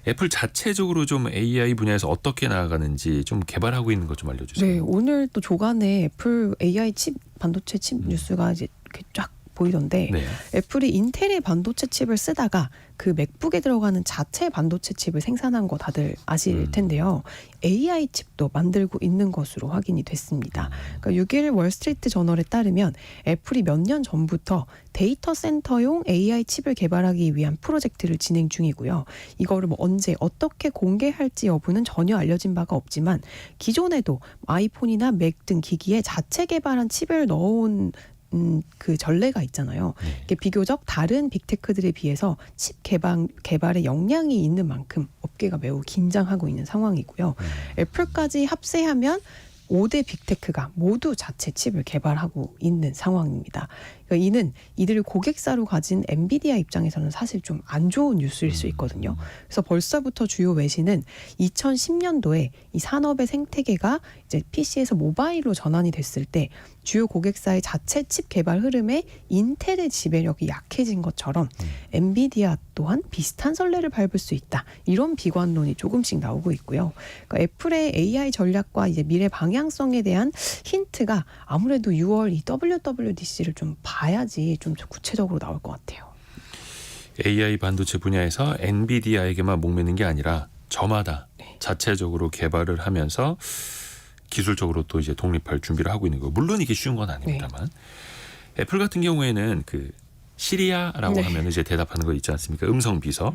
애플 자체적으로 좀 AI 분야에서 어떻게 나아가는지 좀 개발하고 있는 것 좀 알려주세요. 네, 오늘 또 조간에 애플 AI 칩, 반도체 칩 뉴스가 이제 이렇게 쫙 보이던데, 네. 애플이 인텔의 반도체 칩을 쓰다가 그 맥북에 들어가는 자체 반도체 칩을 생산한 거 다들 아실 텐데요. AI 칩도 만들고 있는 것으로 확인이 됐습니다. 그러니까 6일 월스트리트 저널에 따르면 애플이 몇 년 전부터 데이터 센터용 AI 칩을 개발하기 위한 프로젝트를 진행 중이고요. 이거를 뭐 언제 어떻게 공개할지 여부는 전혀 알려진 바가 없지만, 기존에도 아이폰이나 맥 등 기기에 자체 개발한 칩을 넣어온 그 전례가 있잖아요. 이게 비교적 다른 빅테크들에 비해서 칩 개발에 역량이 있는 만큼 업계가 매우 긴장하고 있는 상황이고요. 애플까지 합세하면 5대 빅테크가 모두 자체 칩을 개발하고 있는 상황입니다. 그러니까 이는 이들을 고객사로 가진 엔비디아 입장에서는 사실 좀 안 좋은 뉴스일 수 있거든요. 그래서 벌써부터 주요 외신은 2010년도에 이 산업의 생태계가 이제 PC에서 모바일로 전환이 됐을 때 주요 고객사의 자체 칩 개발 흐름에 인텔의 지배력이 약해진 것처럼 엔비디아 또한 비슷한 선례를 밟을 수 있다, 이런 비관론이 조금씩 나오고 있고요. 그러니까 애플의 AI 전략과 이제 미래 방향성에 대한 힌트가 아무래도 6월 이 WWDC를 좀 봐야지 좀 구체적으로 나올 것 같아요. AI 반도체 분야에서 엔비디아에게만 목매는 게 아니라 저마다 자체적으로 개발을 하면서 기술적으로 또 이제 독립할 준비를 하고 있는 거예요. 물론 이게 쉬운 건 아닙니다만. 애플 같은 경우에는 그 시리아라고 네. 하면 이제 대답하는 거 있지 않습니까? 음성 비서.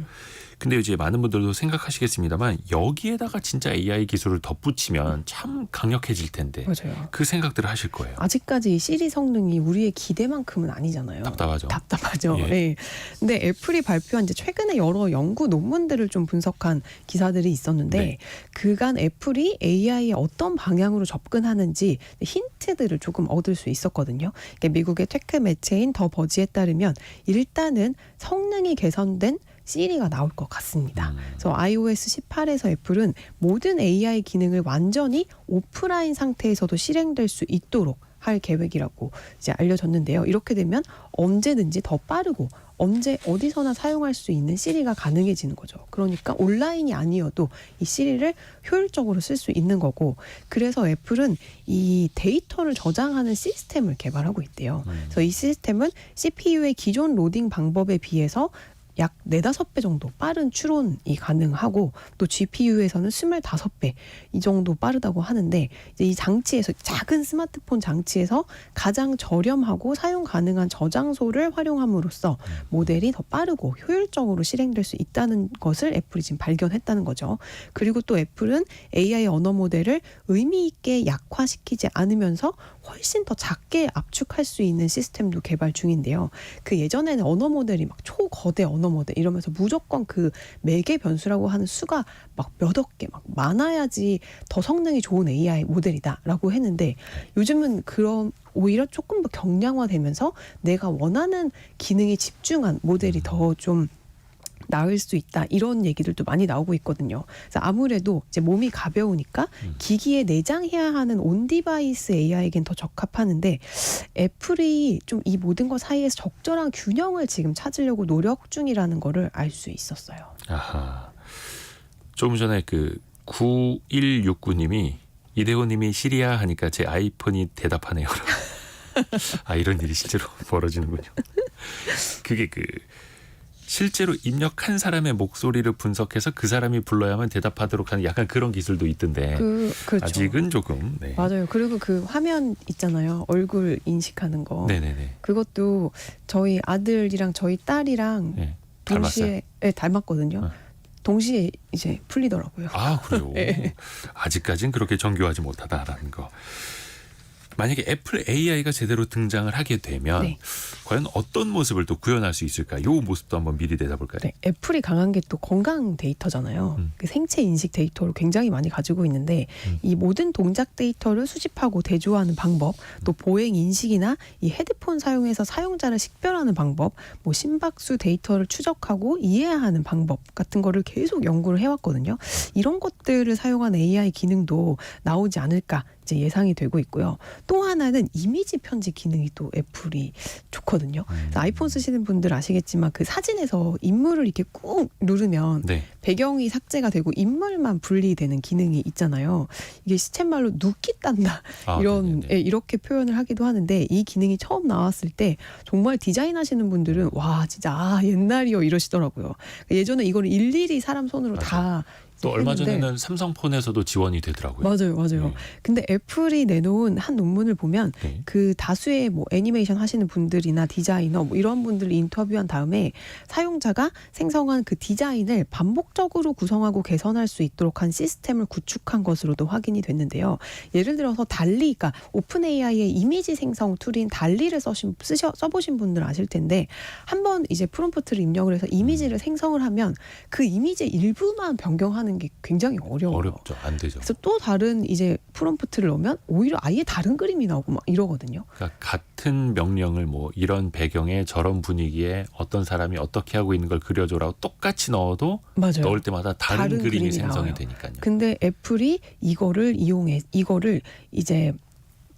근데 이제 많은 분들도 생각하시겠습니다만 여기에다가 진짜 AI 기술을 덧붙이면 참 강력해질 텐데 맞아요. 그 생각들을 하실 거예요. 아직까지 이 시리 성능이 우리의 기대만큼은 아니잖아요. 답답하죠. 답답하죠. 예. 예. 근데 애플이 발표한 이제 최근에 여러 연구 논문들을 좀 분석한 기사들이 있었는데 네. 그간 애플이 AI에 어떤 방향으로 접근하는지 힌트들을 조금 얻을 수 있었거든요. 그러니까 미국의 테크 매체인 더 버지에 따르면 일단은 성능이 개선된 시리가 나올 것 같습니다. 그래서 iOS 18에서 애플은 모든 AI 기능을 완전히 오프라인 상태에서도 실행될 수 있도록 할 계획이라고 이제 알려졌는데요. 이렇게 되면 언제든지 더 빠르고 언제 어디서나 사용할 수 있는 시리가 가능해지는 거죠. 그러니까 온라인이 아니어도 이 시리를 효율적으로 쓸 수 있는 거고 그래서 애플은 이 데이터를 저장하는 시스템을 개발하고 있대요. 그래서 이 시스템은 CPU의 기존 로딩 방법에 비해서 약 4-5배 정도 빠른 추론이 가능하고 또 GPU에서는 25배 이 정도 빠르다고 하는데 이제 이 장치에서 작은 스마트폰 장치에서 가장 저렴하고 사용 가능한 저장소를 활용함으로써 모델이 더 빠르고 효율적으로 실행될 수 있다는 것을 애플이 지금 발견했다는 거죠. 그리고 또 애플은 AI 언어 모델을 의미 있게 약화시키지 않으면서 훨씬 더 작게 압축할 수 있는 시스템도 개발 중인데요. 그 예전에는 언어 모델이 막 초거대 언어 모델 이러면서 무조건 그 매개 변수라고 하는 수가 막 몇억 개 막 많아야지 더 성능이 좋은 AI 모델이다라고 했는데 요즘은 그런 오히려 조금 더 경량화되면서 내가 원하는 기능에 집중한 모델이 더 좀 나을 수 있다 이런 얘기들도 많이 나오고 있거든요. 그래서 아무래도 이제 몸이 가벼우니까 기기에 내장해야 하는 온디바이스 AI에겐 더 적합하는데 애플이 좀 이 모든 것 사이에서 적절한 균형을 지금 찾으려고 노력 중이라는 거를 알 수 있었어요. 아하. 조금 전에 그 9169님이 이대호님이 시리아 하니까 제 아이폰이 대답하네요. 아 이런 일이 실제로 벌어지는군요. 그게 그 실제로 입력한 사람의 목소리를 분석해서 그 사람이 불러야만 대답하도록 하는 약간 그런 기술도 있던데 그렇죠. 아직은 조금 네. 맞아요. 그리고 그 화면 있잖아요. 얼굴 인식하는 거. 네네네. 그것도 저희 아들이랑 저희 딸이랑 네. 동시에 닮았거든요. 동시에 이제 풀리더라고요. 아 그래요. 네. 아직까지는 그렇게 정교하지 못하다라는 거. 만약에 애플 AI가 제대로 등장을 하게 되면 네. 과연 어떤 모습을 또 구현할 수 있을까? 이 모습도 한번 미리 내다볼까요? 네, 애플이 강한 게 또 건강 데이터잖아요. 그 생체 인식 데이터를 굉장히 많이 가지고 있는데 이 모든 동작 데이터를 수집하고 대조하는 방법, 또 보행 인식이나 이 헤드폰 사용해서 사용자를 식별하는 방법, 뭐 심박수 데이터를 추적하고 이해하는 방법 같은 거를 계속 연구를 해왔거든요. 이런 것들을 사용한 AI 기능도 나오지 않을까 이제 예상이 되고 있고요. 또 하나는 이미지 편집 기능이 또 애플이 좋거든요. 아이폰 쓰시는 분들 아시겠지만 그 사진에서 인물을 이렇게 꾹 누르면 네. 배경이 삭제가 되고 인물만 분리되는 기능이 있잖아요. 이게 시쳇말로 눕기 딴다 이런 네네네. 예, 이렇게 표현을 하기도 하는데 이 기능이 처음 나왔을 때 정말 디자인하시는 분들은 와 진짜 옛날이요 이러시더라고요. 예전에 이거를 일일이 사람 손으로 다 또 얼마 했는데 전에는 삼성폰에서도 지원이 되더라고요. 맞아요. 네. 근데 애플이 내놓은 한 논문을 보면 네. 그 다수의 뭐 애니메이션 하시는 분들이나 디자이너 뭐 이런 분들을 인터뷰한 다음에 사용자가 생성한 그 디자인을 반복적으로 구성하고 개선할 수 있도록 한 시스템을 구축한 것으로도 확인이 됐는데요. 예를 들어서 달리, 그러니까 오픈 AI의 이미지 생성 툴인 달리를 써보신 분들 아실 텐데 한번 이제 프롬프트를 입력을 해서 이미지를 생성을 하면 그 이미지 일부만 변경하는 게 굉장히 어려워요. 어렵죠. 안 되죠. 그래서 또 다른 이제 프롬프트를 넣으면 오히려 아예 다른 그림이 나오고 막 이러거든요. 그러니까 같은 명령을 뭐 이런 배경에 저런 분위기에 어떤 사람이 어떻게 하고 있는 걸 그려줘라고 똑같이 넣어도 맞아요. 넣을 때마다 다른 그림이 그림이 생성이 나와요. 되니까요. 근데 애플이 이거를 이거를 이제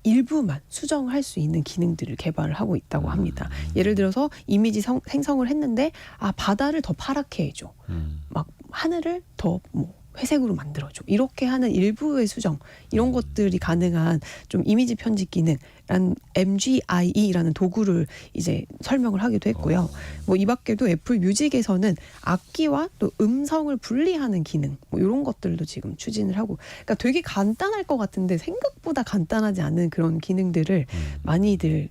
일부만 수정할 수 있는 기능들을 개발을 하고 있다고 합니다. 예를 들어서 이미지 생성을 했는데 바다를 더 파랗게 해줘. 막 하늘을 더 뭐 회색으로 만들어줘. 이렇게 하는 일부의 수정 이런 것들이 가능한 좀 이미지 편집 기능란 MGIE라는 도구를 이제 설명을 하기도 했고요. 뭐 이 밖에도 애플 뮤직에서는 악기와 또 음성을 분리하는 기능 뭐 이런 것들도 지금 추진을 하고 그러니까 되게 간단할 것 같은데 생각보다 간단하지 않은 그런 기능들을 많이들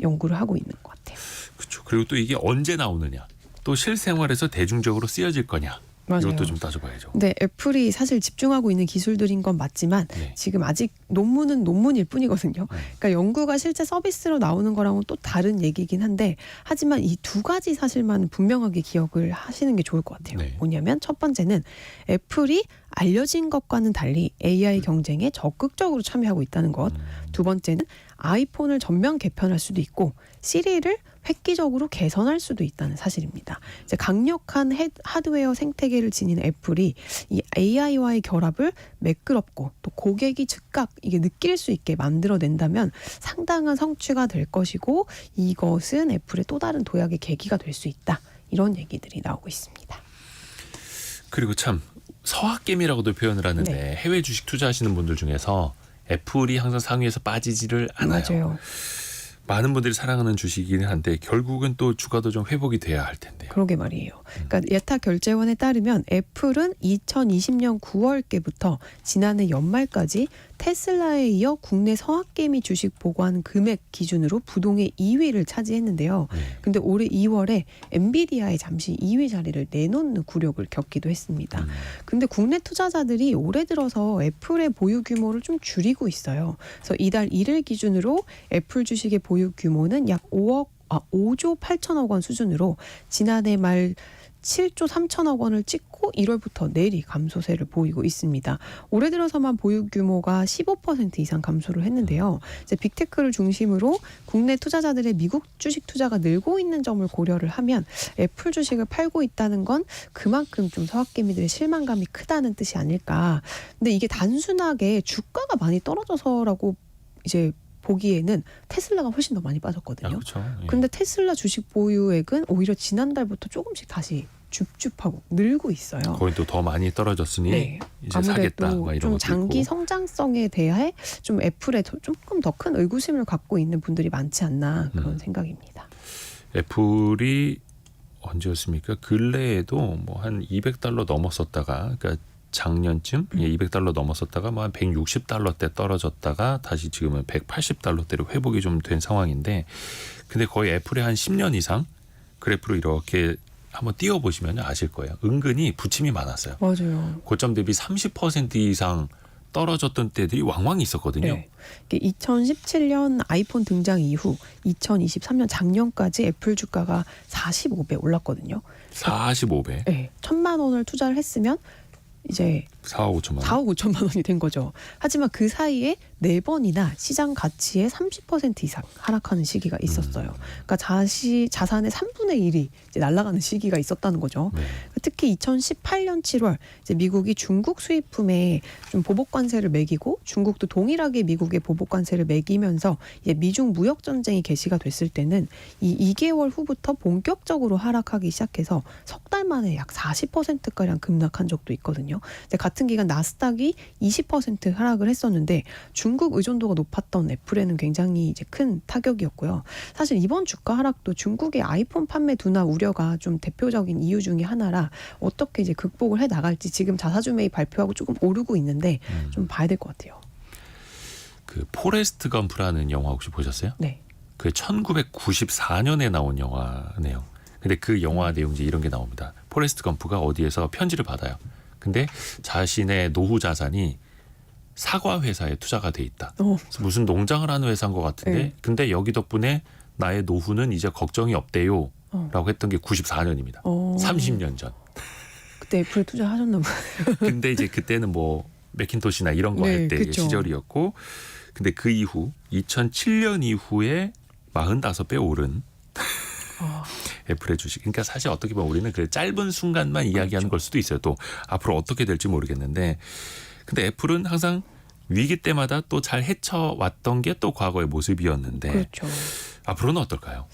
연구를 하고 있는 것 같아요. 그렇죠. 그리고 또 이게 언제 나오느냐, 또 실생활에서 대중적으로 쓰여질 거냐, 맞아요. 이것도 좀 따져봐야죠. 네, 애플이 사실 집중하고 있는 기술들인 건 맞지만 네. 지금 아직 논문은 논문일 뿐이거든요. 그러니까 연구가 실제 서비스로 나오는 거랑은 또 다른 얘기긴 한데, 하지만 이 두 가지 사실만 분명하게 기억을 하시는 게 좋을 것 같아요. 네. 뭐냐면 첫 번째는 애플이 알려진 것과는 달리 AI 경쟁에 적극적으로 참여하고 있다는 것. 두 번째는 아이폰을 전면 개편할 수도 있고 시리를 획기적으로 개선할 수도 있다는 사실입니다. 이제 강력한 하드웨어 생태계를 지닌 애플이 이 AI와의 결합을 매끄럽고 또 고객이 즉각 이게 느낄 수 있게 만들어낸다면 상당한 성취가 될 것이고, 이것은 애플의 또 다른 도약의 계기가 될 수 있다. 이런 얘기들이 나오고 있습니다. 그리고 참 서학겜이라고도 표현을 하는데 네. 해외 주식 투자하시는 분들 중에서 애플이 항상 상위에서 빠지지를 않아요. 맞아요. 많은 분들이 사랑하는 주식이긴 한데 결국은 또 주가도 좀 회복이 돼야 할 텐데요. 그러게 말이에요. 그러니까 예탁결제원에 따르면 애플은 2020년 9월께부터 지난해 연말까지 테슬라에 이어 국내 서학개미 주식 보관 금액 기준으로 부동의 2위를 차지했는데요. 근데 올해 2월에 엔비디아에 잠시 2위 자리를 내놓는 굴욕을 겪기도 했습니다. 근데 국내 투자자들이 올해 들어서 애플의 보유 규모를 좀 줄이고 있어요. 그래서 이달 1일 기준으로 애플 주식의 보유 규모는 약 5조 8천억 원 수준으로 지난해 말 7조 3천억 원을 찍고 1월부터 내리 감소세를 보이고 있습니다. 올해 들어서만 보유 규모가 15% 이상 감소를 했는데요. 이제 빅테크를 중심으로 국내 투자자들의 미국 주식 투자가 늘고 있는 점을 고려를 하면 애플 주식을 팔고 있다는 건 그만큼 좀 서학개미들의 실망감이 크다는 뜻이 아닐까. 근데 이게 단순하게 주가가 많이 떨어져서라고 이제 보기에는 테슬라가 훨씬 더 많이 빠졌거든요. 그렇죠. 예. 근데 테슬라 주식 보유액은 오히려 지난달부터 조금씩 다시 줍줍하고 늘고 있어요. 거의 또 더 많이 떨어졌으니 네. 이제 사겠다. 막 아무래도 이런 좀 것도 장기 있고. 성장성에 대해 좀 애플에 조금 더 큰 의구심을 갖고 있는 분들이 많지 않나 그런 생각입니다. 애플이 언제였습니까? 근래에도 뭐 한 $200 넘었었다가, 그러니까 작년쯤 200달러 넘었었다가 뭐 한 160달러대 떨어졌다가 다시 지금은 180달러대로 회복이 좀 된 상황인데, 근데 거의 애플의 한 10년 이상 그래프로 이렇게 한번 띄워보시면 아실 거예요. 은근히 부침이 많았어요. 맞아요. 고점 대비 30% 이상 떨어졌던 때들이 왕왕 있었거든요. 네. 2017년 아이폰 등장 이후 2023년 작년까지 애플 주가가 45배 올랐거든요. 45배. 네. 1,000만 원을 투자를 했으면 이제 4억 5천만 원. 4억 5천만 원이 된 거죠. 하지만 그 사이에 4번이나 시장 가치의 30% 이상 하락하는 시기가 있었어요. 그러니까 자산의 3분의 1이 이제 날아가는 시기가 있었다는 거죠. 네. 특히 2018년 7월 이제 미국이 중국 수입품에 좀 보복 관세를 매기고 중국도 동일하게 미국에 보복 관세를 매기면서 이제 미중 무역 전쟁이 개시가 됐을 때는 이 2개월 후부터 본격적으로 하락하기 시작해서 석 달 만에 약 40%가량 급락한 적도 있거든요. 이제 같은 기간 나스닥이 20% 하락을 했었는데 중국 의존도가 높았던 애플에는 굉장히 이제 큰 타격이었고요. 사실 이번 주가 하락도 중국의 아이폰 판매 둔화 우려가 좀 대표적인 이유 중에 하나라 어떻게 이제 극복을 해 나갈지 지금 자사주 매입 발표하고 조금 오르고 있는데 좀 봐야 될 것 같아요. 그 포레스트 검프라는 영화 혹시 보셨어요? 네. 그 1994년에 나온 영화네요. 근데 그 영화 내용 이제 이런 게 나옵니다. 포레스트 검프가 어디에서 편지를 받아요. 근데 자신의 노후 자산이 사과 회사에 투자가 돼 있다. 그래서 무슨 농장을 하는 회사인 것 같은데, 네. 근데 여기 덕분에 나의 노후는 이제 걱정이 없대요. 라고 했던 게 94년입니다. 30년 전. 그때 애플에 투자하셨나 봐요. 근데 이제 그때는 뭐 맥킨토시나 이런 거 할 네, 때 그쵸. 시절이었고, 근데 그 이후 2007년 이후에 45배 오른 애플의 주식. 그러니까 사실 어떻게 보면 우리는 그 짧은 순간만 이야기하는 걸 수도 있어요. 또 앞으로 어떻게 될지 모르겠는데, 근데 애플은 항상 위기 때마다 또 잘 헤쳐왔던 게 또 과거의 모습이었는데, 그렇죠. 앞으로는 어떨까요?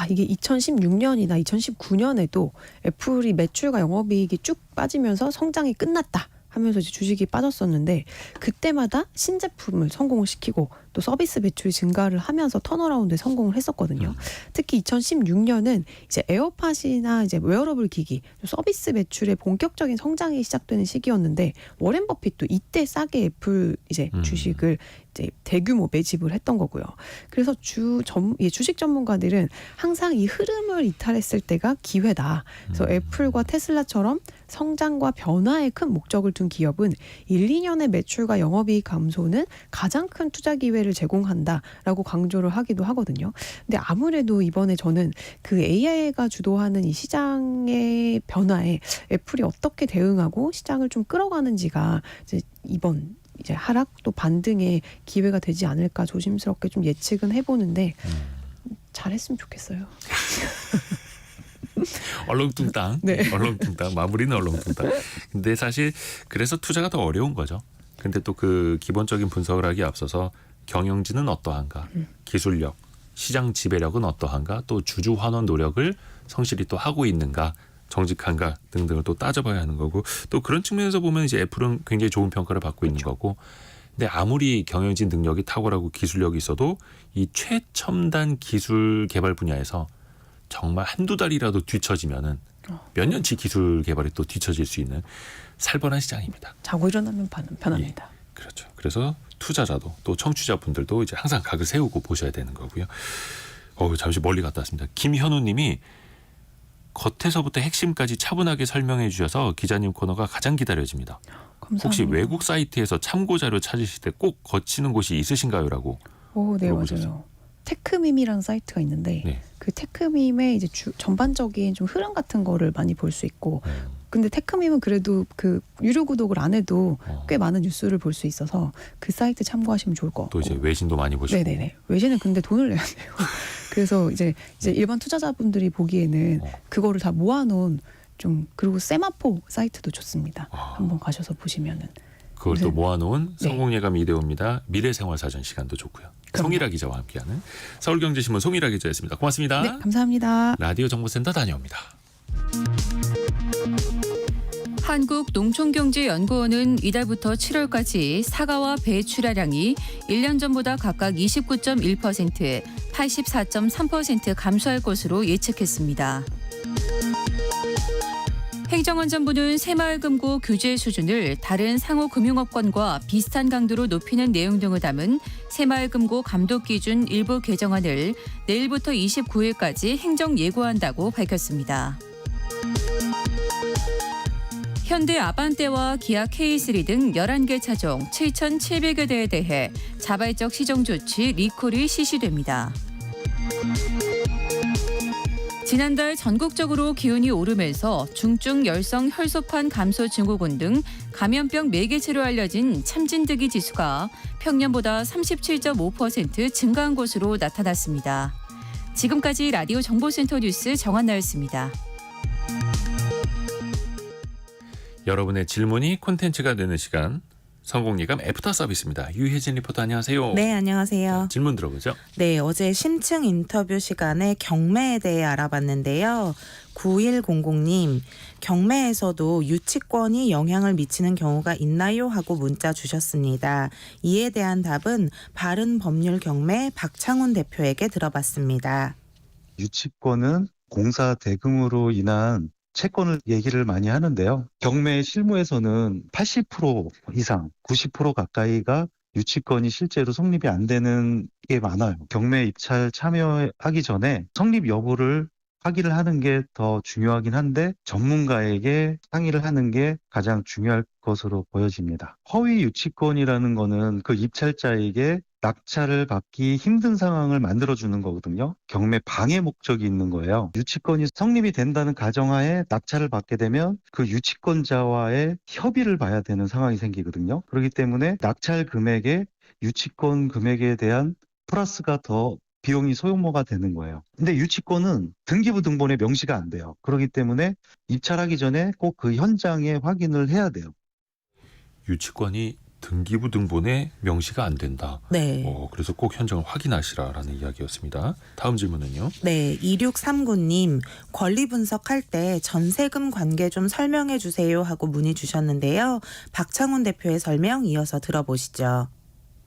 이게 2016년이나 2019년에도 애플이 매출과 영업이익이 쭉 빠지면서 성장이 끝났다 하면서 이제 주식이 빠졌었는데, 그때마다 신제품을 성공을 시키고 또 서비스 매출이 증가를 하면서 턴어라운드에 성공을 했었거든요. 특히 2016년은 이제 에어팟이나 이제 웨어러블 기기 서비스 매출의 본격적인 성장이 시작되는 시기였는데 워렌 버핏도 이때 싸게 애플 이제 주식을 이제 대규모 매집을 했던 거고요. 그래서 주식 전문가들은 항상 이 흐름을 이탈했을 때가 기회다. 그래서 애플과 테슬라처럼 성장과 변화에 큰 목적을 둔 기업은 1, 2년의 매출과 영업이익 감소는 가장 큰 투자 기회를 제공한다라고 강조를 하기도 하거든요. 근데 아무래도 이번에 저는 그 AI가 주도하는 이 시장의 변화에 애플이 어떻게 대응하고 시장을 좀 끌어가는지가 이제 이번 이제 하락 또 반등의 기회가 되지 않을까 조심스럽게 좀 예측은 해보는데 잘했으면 좋겠어요. 얼렁뚱땅. 네. 얼렁뚱땅. 마무리는 얼렁뚱땅. 근데 사실 그래서 투자가 더 어려운 거죠. 근데 또 그 기본적인 분석을 하기에 앞서서 경영진은 어떠한가, 기술력, 시장 지배력은 어떠한가, 또 주주 환원 노력을 성실히 또 하고 있는가, 정직한가 등등을 또 따져봐야 하는 거고, 또 그런 측면에서 보면 이제 애플은 굉장히 좋은 평가를 받고 있는 거고, 근데 아무리 경영진 능력이 탁월하고 기술력이 있어도 이 최첨단 기술 개발 분야에서 정말 한두 달이라도 뒤처지면은 몇 년치 기술 개발이 또 뒤처질 수 있는 살벌한 시장입니다. 자고 일어나면 편합니다. 예, 그렇죠. 그래서 투자자도 또 청취자분들도 이제 항상 각을 세우고 보셔야 되는 거고요. 잠시 멀리 갔다 왔습니다. 김현우님이 겉에서부터 핵심까지 차분하게 설명해 주셔서 기자님 코너가 가장 기다려집니다. 감사합니다. 혹시 외국 사이트에서 참고 자료 찾으실 때 꼭 거치는 곳이 있으신가요?라고. 네, 물어보셨어요. 맞아요. 테크밈이라는 사이트가 있는데 네. 그 테크밈의 이제 전반적인 좀 흐름 같은 거를 많이 볼 수 있고, 근데 테크밈은 그래도 그 유료 구독을 안 해도 꽤 많은 뉴스를 볼 수 있어서 그 사이트 참고하시면 좋을 것 같고. 또 이제 외신도 많이 보시고. 네네네. 외신은 근데 돈을 내야 돼요. 그래서 이제 일반 투자자분들이 보기에는 그거를 다 모아놓은 좀, 그리고 세마포 사이트도 좋습니다. 한번 가셔서 보시면은. 그걸 또 모아놓은 네. 성공예감 이대호입니다. 미래생활사전 시간도 좋고요. 그럼요. 송일아 기자와 함께하는 서울경제신문 송일아 기자였습니다. 고맙습니다. 네, 감사합니다. 라디오 정보센터 다녀옵니다. 한국농촌경제연구원은 이달부터 7월까지 사과와 배 출하량이 1년 전보다 각각 29.1%, 84.3% 감소할 것으로 예측했습니다. 행정안전부는 새마을금고 규제 수준을 다른 상호금융업권과 비슷한 강도로 높이는 내용 등을 담은 새마을금고 감독기준 일부 개정안을 내일부터 29일까지 행정 예고한다고 밝혔습니다. 현대 아반떼와 기아 K3 등 11개 차종 7,700여 대에 대해 자발적 시정 조치 리콜이 실시됩니다. 지난달 전국적으로 기온이 오르면서 중증 열성 혈소판 감소 증후군 등 감염병 매개체로 알려진 참진드기 지수가 평년보다 37.5% 증가한 것으로 나타났습니다. 지금까지 라디오 정보센터 뉴스 정한나였습니다. 여러분의 질문이 콘텐츠가 되는 시간, 성공예감 애프터 서비스입니다. 유혜진 리포터 안녕하세요. 네, 안녕하세요. 질문 들어보죠. 네, 어제 심층 인터뷰 시간에 경매에 대해 알아봤는데요. 9100님, 경매에서도 유치권이 영향을 미치는 경우가 있나요? 하고 문자 주셨습니다. 이에 대한 답은 바른법률경매 박창훈 대표에게 들어봤습니다. 유치권은 공사 대금으로 인한 채권을 얘기를 많이 하는데요. 경매 실무에서는 80% 이상, 90% 가까이가 유치권이 실제로 성립이 안 되는 게 많아요. 경매 입찰 참여하기 전에 성립 여부를 확인을 하는 게 더 중요하긴 한데 전문가에게 상의를 하는 게 가장 중요할 것으로 보여집니다. 허위 유치권이라는 거는 그 입찰자에게 낙찰을 받기 힘든 상황을 만들어주는 거거든요. 경매 방해 목적이 있는 거예요. 유치권이 성립이 된다는 가정하에 낙찰을 받게 되면 그 유치권자와의 협의를 봐야 되는 상황이 생기거든요. 그렇기 때문에 낙찰 금액에 유치권 금액에 대한 플러스가 더 비용이 소요가 되는 거예요. 근데 유치권은 등기부 등본에 명시가 안 돼요. 그렇기 때문에 입찰하기 전에 꼭 그 현장에 확인을 해야 돼요. 유치권이 등기부 등본에 명시가 안 된다. 네. 그래서 꼭 현장을 확인하시라라는 이야기였습니다. 다음 질문은요. 네, 2639님, 권리 분석할 때 전세금 관계 좀 설명해 주세요 하고 문의 주셨는데요. 박창훈 대표의 설명 이어서 들어보시죠.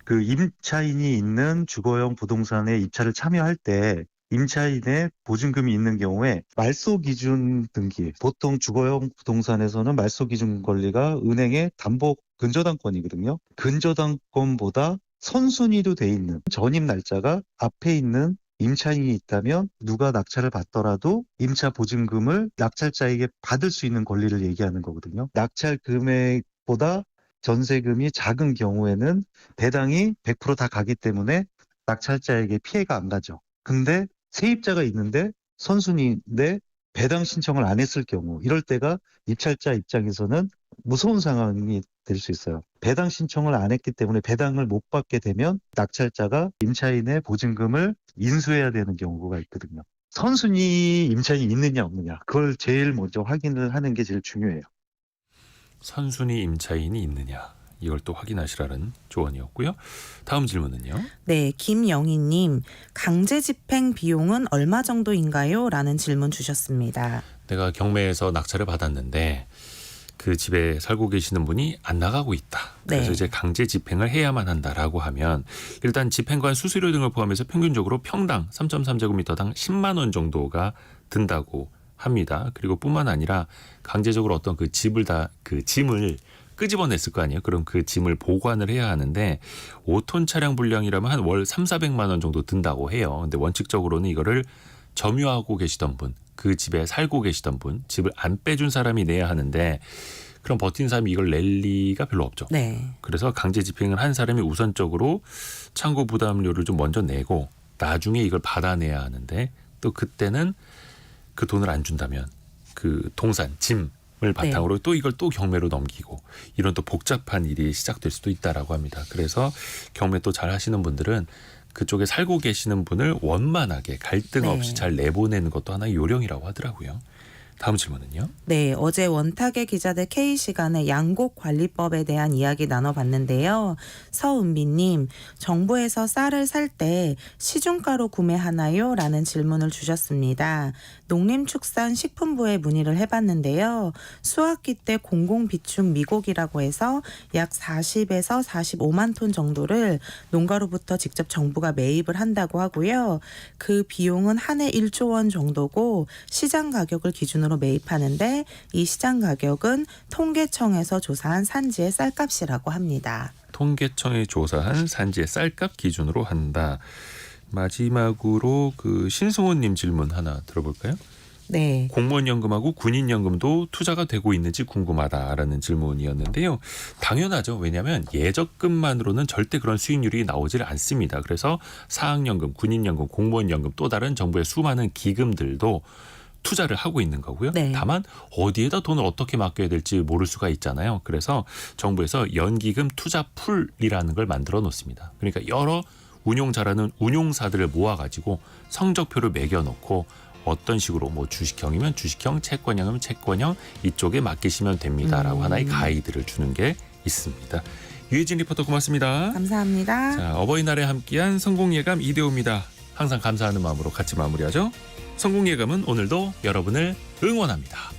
그 임차인이 있는 주거용 부동산에 입찰을 참여할 때 임차인의 보증금이 있는 경우에 말소 기준 등기, 보통 주거용 부동산에서는 말소 기준 권리가 은행의 담보 근저당권이거든요. 근저당권보다 선순위로 돼 있는 전입 날짜가 앞에 있는 임차인이 있다면 누가 낙찰을 받더라도 임차 보증금을 낙찰자에게 받을 수 있는 권리를 얘기하는 거거든요. 낙찰 금액보다 전세금이 작은 경우에는 배당이 100% 다 가기 때문에 낙찰자에게 피해가 안 가죠. 근데 세입자가 있는데 선순위인데 배당 신청을 안 했을 경우 이럴 때가 입찰자 입장에서는 무서운 상황이 될 수 있어요. 배당 신청을 안 했기 때문에 배당을 못 받게 되면 낙찰자가 임차인의 보증금을 인수해야 되는 경우가 있거든요. 선순위 임차인이 있느냐 없느냐 그걸 제일 먼저 확인을 하는 게 제일 중요해요. 선순위 임차인이 있느냐 이걸 또 확인하시라는 조언이었고요. 다음 질문은요. 네, 김영희님, 강제 집행 비용은 얼마 정도인가요? 라는 질문 주셨습니다. 내가 경매에서 낙찰을 받았는데 그 집에 살고 계시는 분이 안 나가고 있다. 그래서 네. 이제 강제 집행을 해야만 한다라고 하면 일단 집행관 수수료 등을 포함해서 평균적으로 평당 3.3제곱미터당 10만 원 정도가 든다고 합니다. 그리고 뿐만 아니라 강제적으로 어떤 그 짐을 끄집어냈을 거 아니에요. 그럼 그 짐을 보관을 해야 하는데 5톤 차량 분량이라면 한 월 3,400만 원 정도 든다고 해요. 근데 원칙적으로는 이거를 점유하고 계시던 분, 그 집에 살고 계시던 분, 집을 안 빼준 사람이 내야 하는데 그럼 버틴 사람이 이걸 낼 리가 별로 없죠. 네. 그래서 강제 집행을 한 사람이 우선적으로 창고 부담료를 좀 먼저 내고 나중에 이걸 받아내야 하는데 또 그때는 그 돈을 안 준다면 그 동산, 짐을 바탕으로 또 이걸 또 경매로 넘기고 이런 또 복잡한 일이 시작될 수도 있다라고 합니다. 그래서 경매 또 잘 하시는 분들은 그쪽에 살고 계시는 분을 원만하게 갈등 네. 없이 잘 내보내는 것도 하나의 요령이라고 하더라고요. 다음 질문은요. 네, 어제 원탁의 기자들 K시간에 양곡관리법에 대한 이야기 나눠봤는데요. 서은비님, 정부에서 쌀을 살 때 시중가로 구매하나요? 라는 질문을 주셨습니다. 농림축산식품부에 문의를 해봤는데요. 수확기 때 공공비축 미곡이라고 해서 약 40에서 45만 톤 정도를 농가로부터 직접 정부가 매입을 한다고 하고요. 그 비용은 한 해 1조 원 정도고 시장 가격을 기준으로 매입하는데 이 시장 가격은 통계청에서 조사한 산지의 쌀값이라고 합니다. 통계청이 조사한 산지의 쌀값 기준으로 한다. 마지막으로 그 신승호님 질문 하나 들어볼까요? 네. 공무원연금하고 군인연금도 투자가 되고 있는지 궁금하다라는 질문이었는데요. 당연하죠. 왜냐하면 예적금만으로는 절대 그런 수익률이 나오질 않습니다. 그래서 사학연금, 군인연금, 공무원연금 또 다른 정부의 수많은 기금들도 투자를 하고 있는 거고요. 네. 다만 어디에다 돈을 어떻게 맡겨야 될지 모를 수가 있잖아요. 그래서 정부에서 연기금 투자 풀이라는 걸 만들어 놓습니다. 그러니까 여러 운용 잘하는 운용사들을 모아가지고 성적표를 매겨놓고 어떤 식으로 뭐 주식형이면 주식형, 채권형이면 채권형 이쪽에 맡기시면 됩니다라고 하나의 가이드를 주는 게 있습니다. 유혜진 리포터 고맙습니다. 감사합니다. 자, 어버이날에 함께한 성공예감 이대호입니다. 항상 감사하는 마음으로 같이 마무리하죠. 성공예감은 오늘도 여러분을 응원합니다.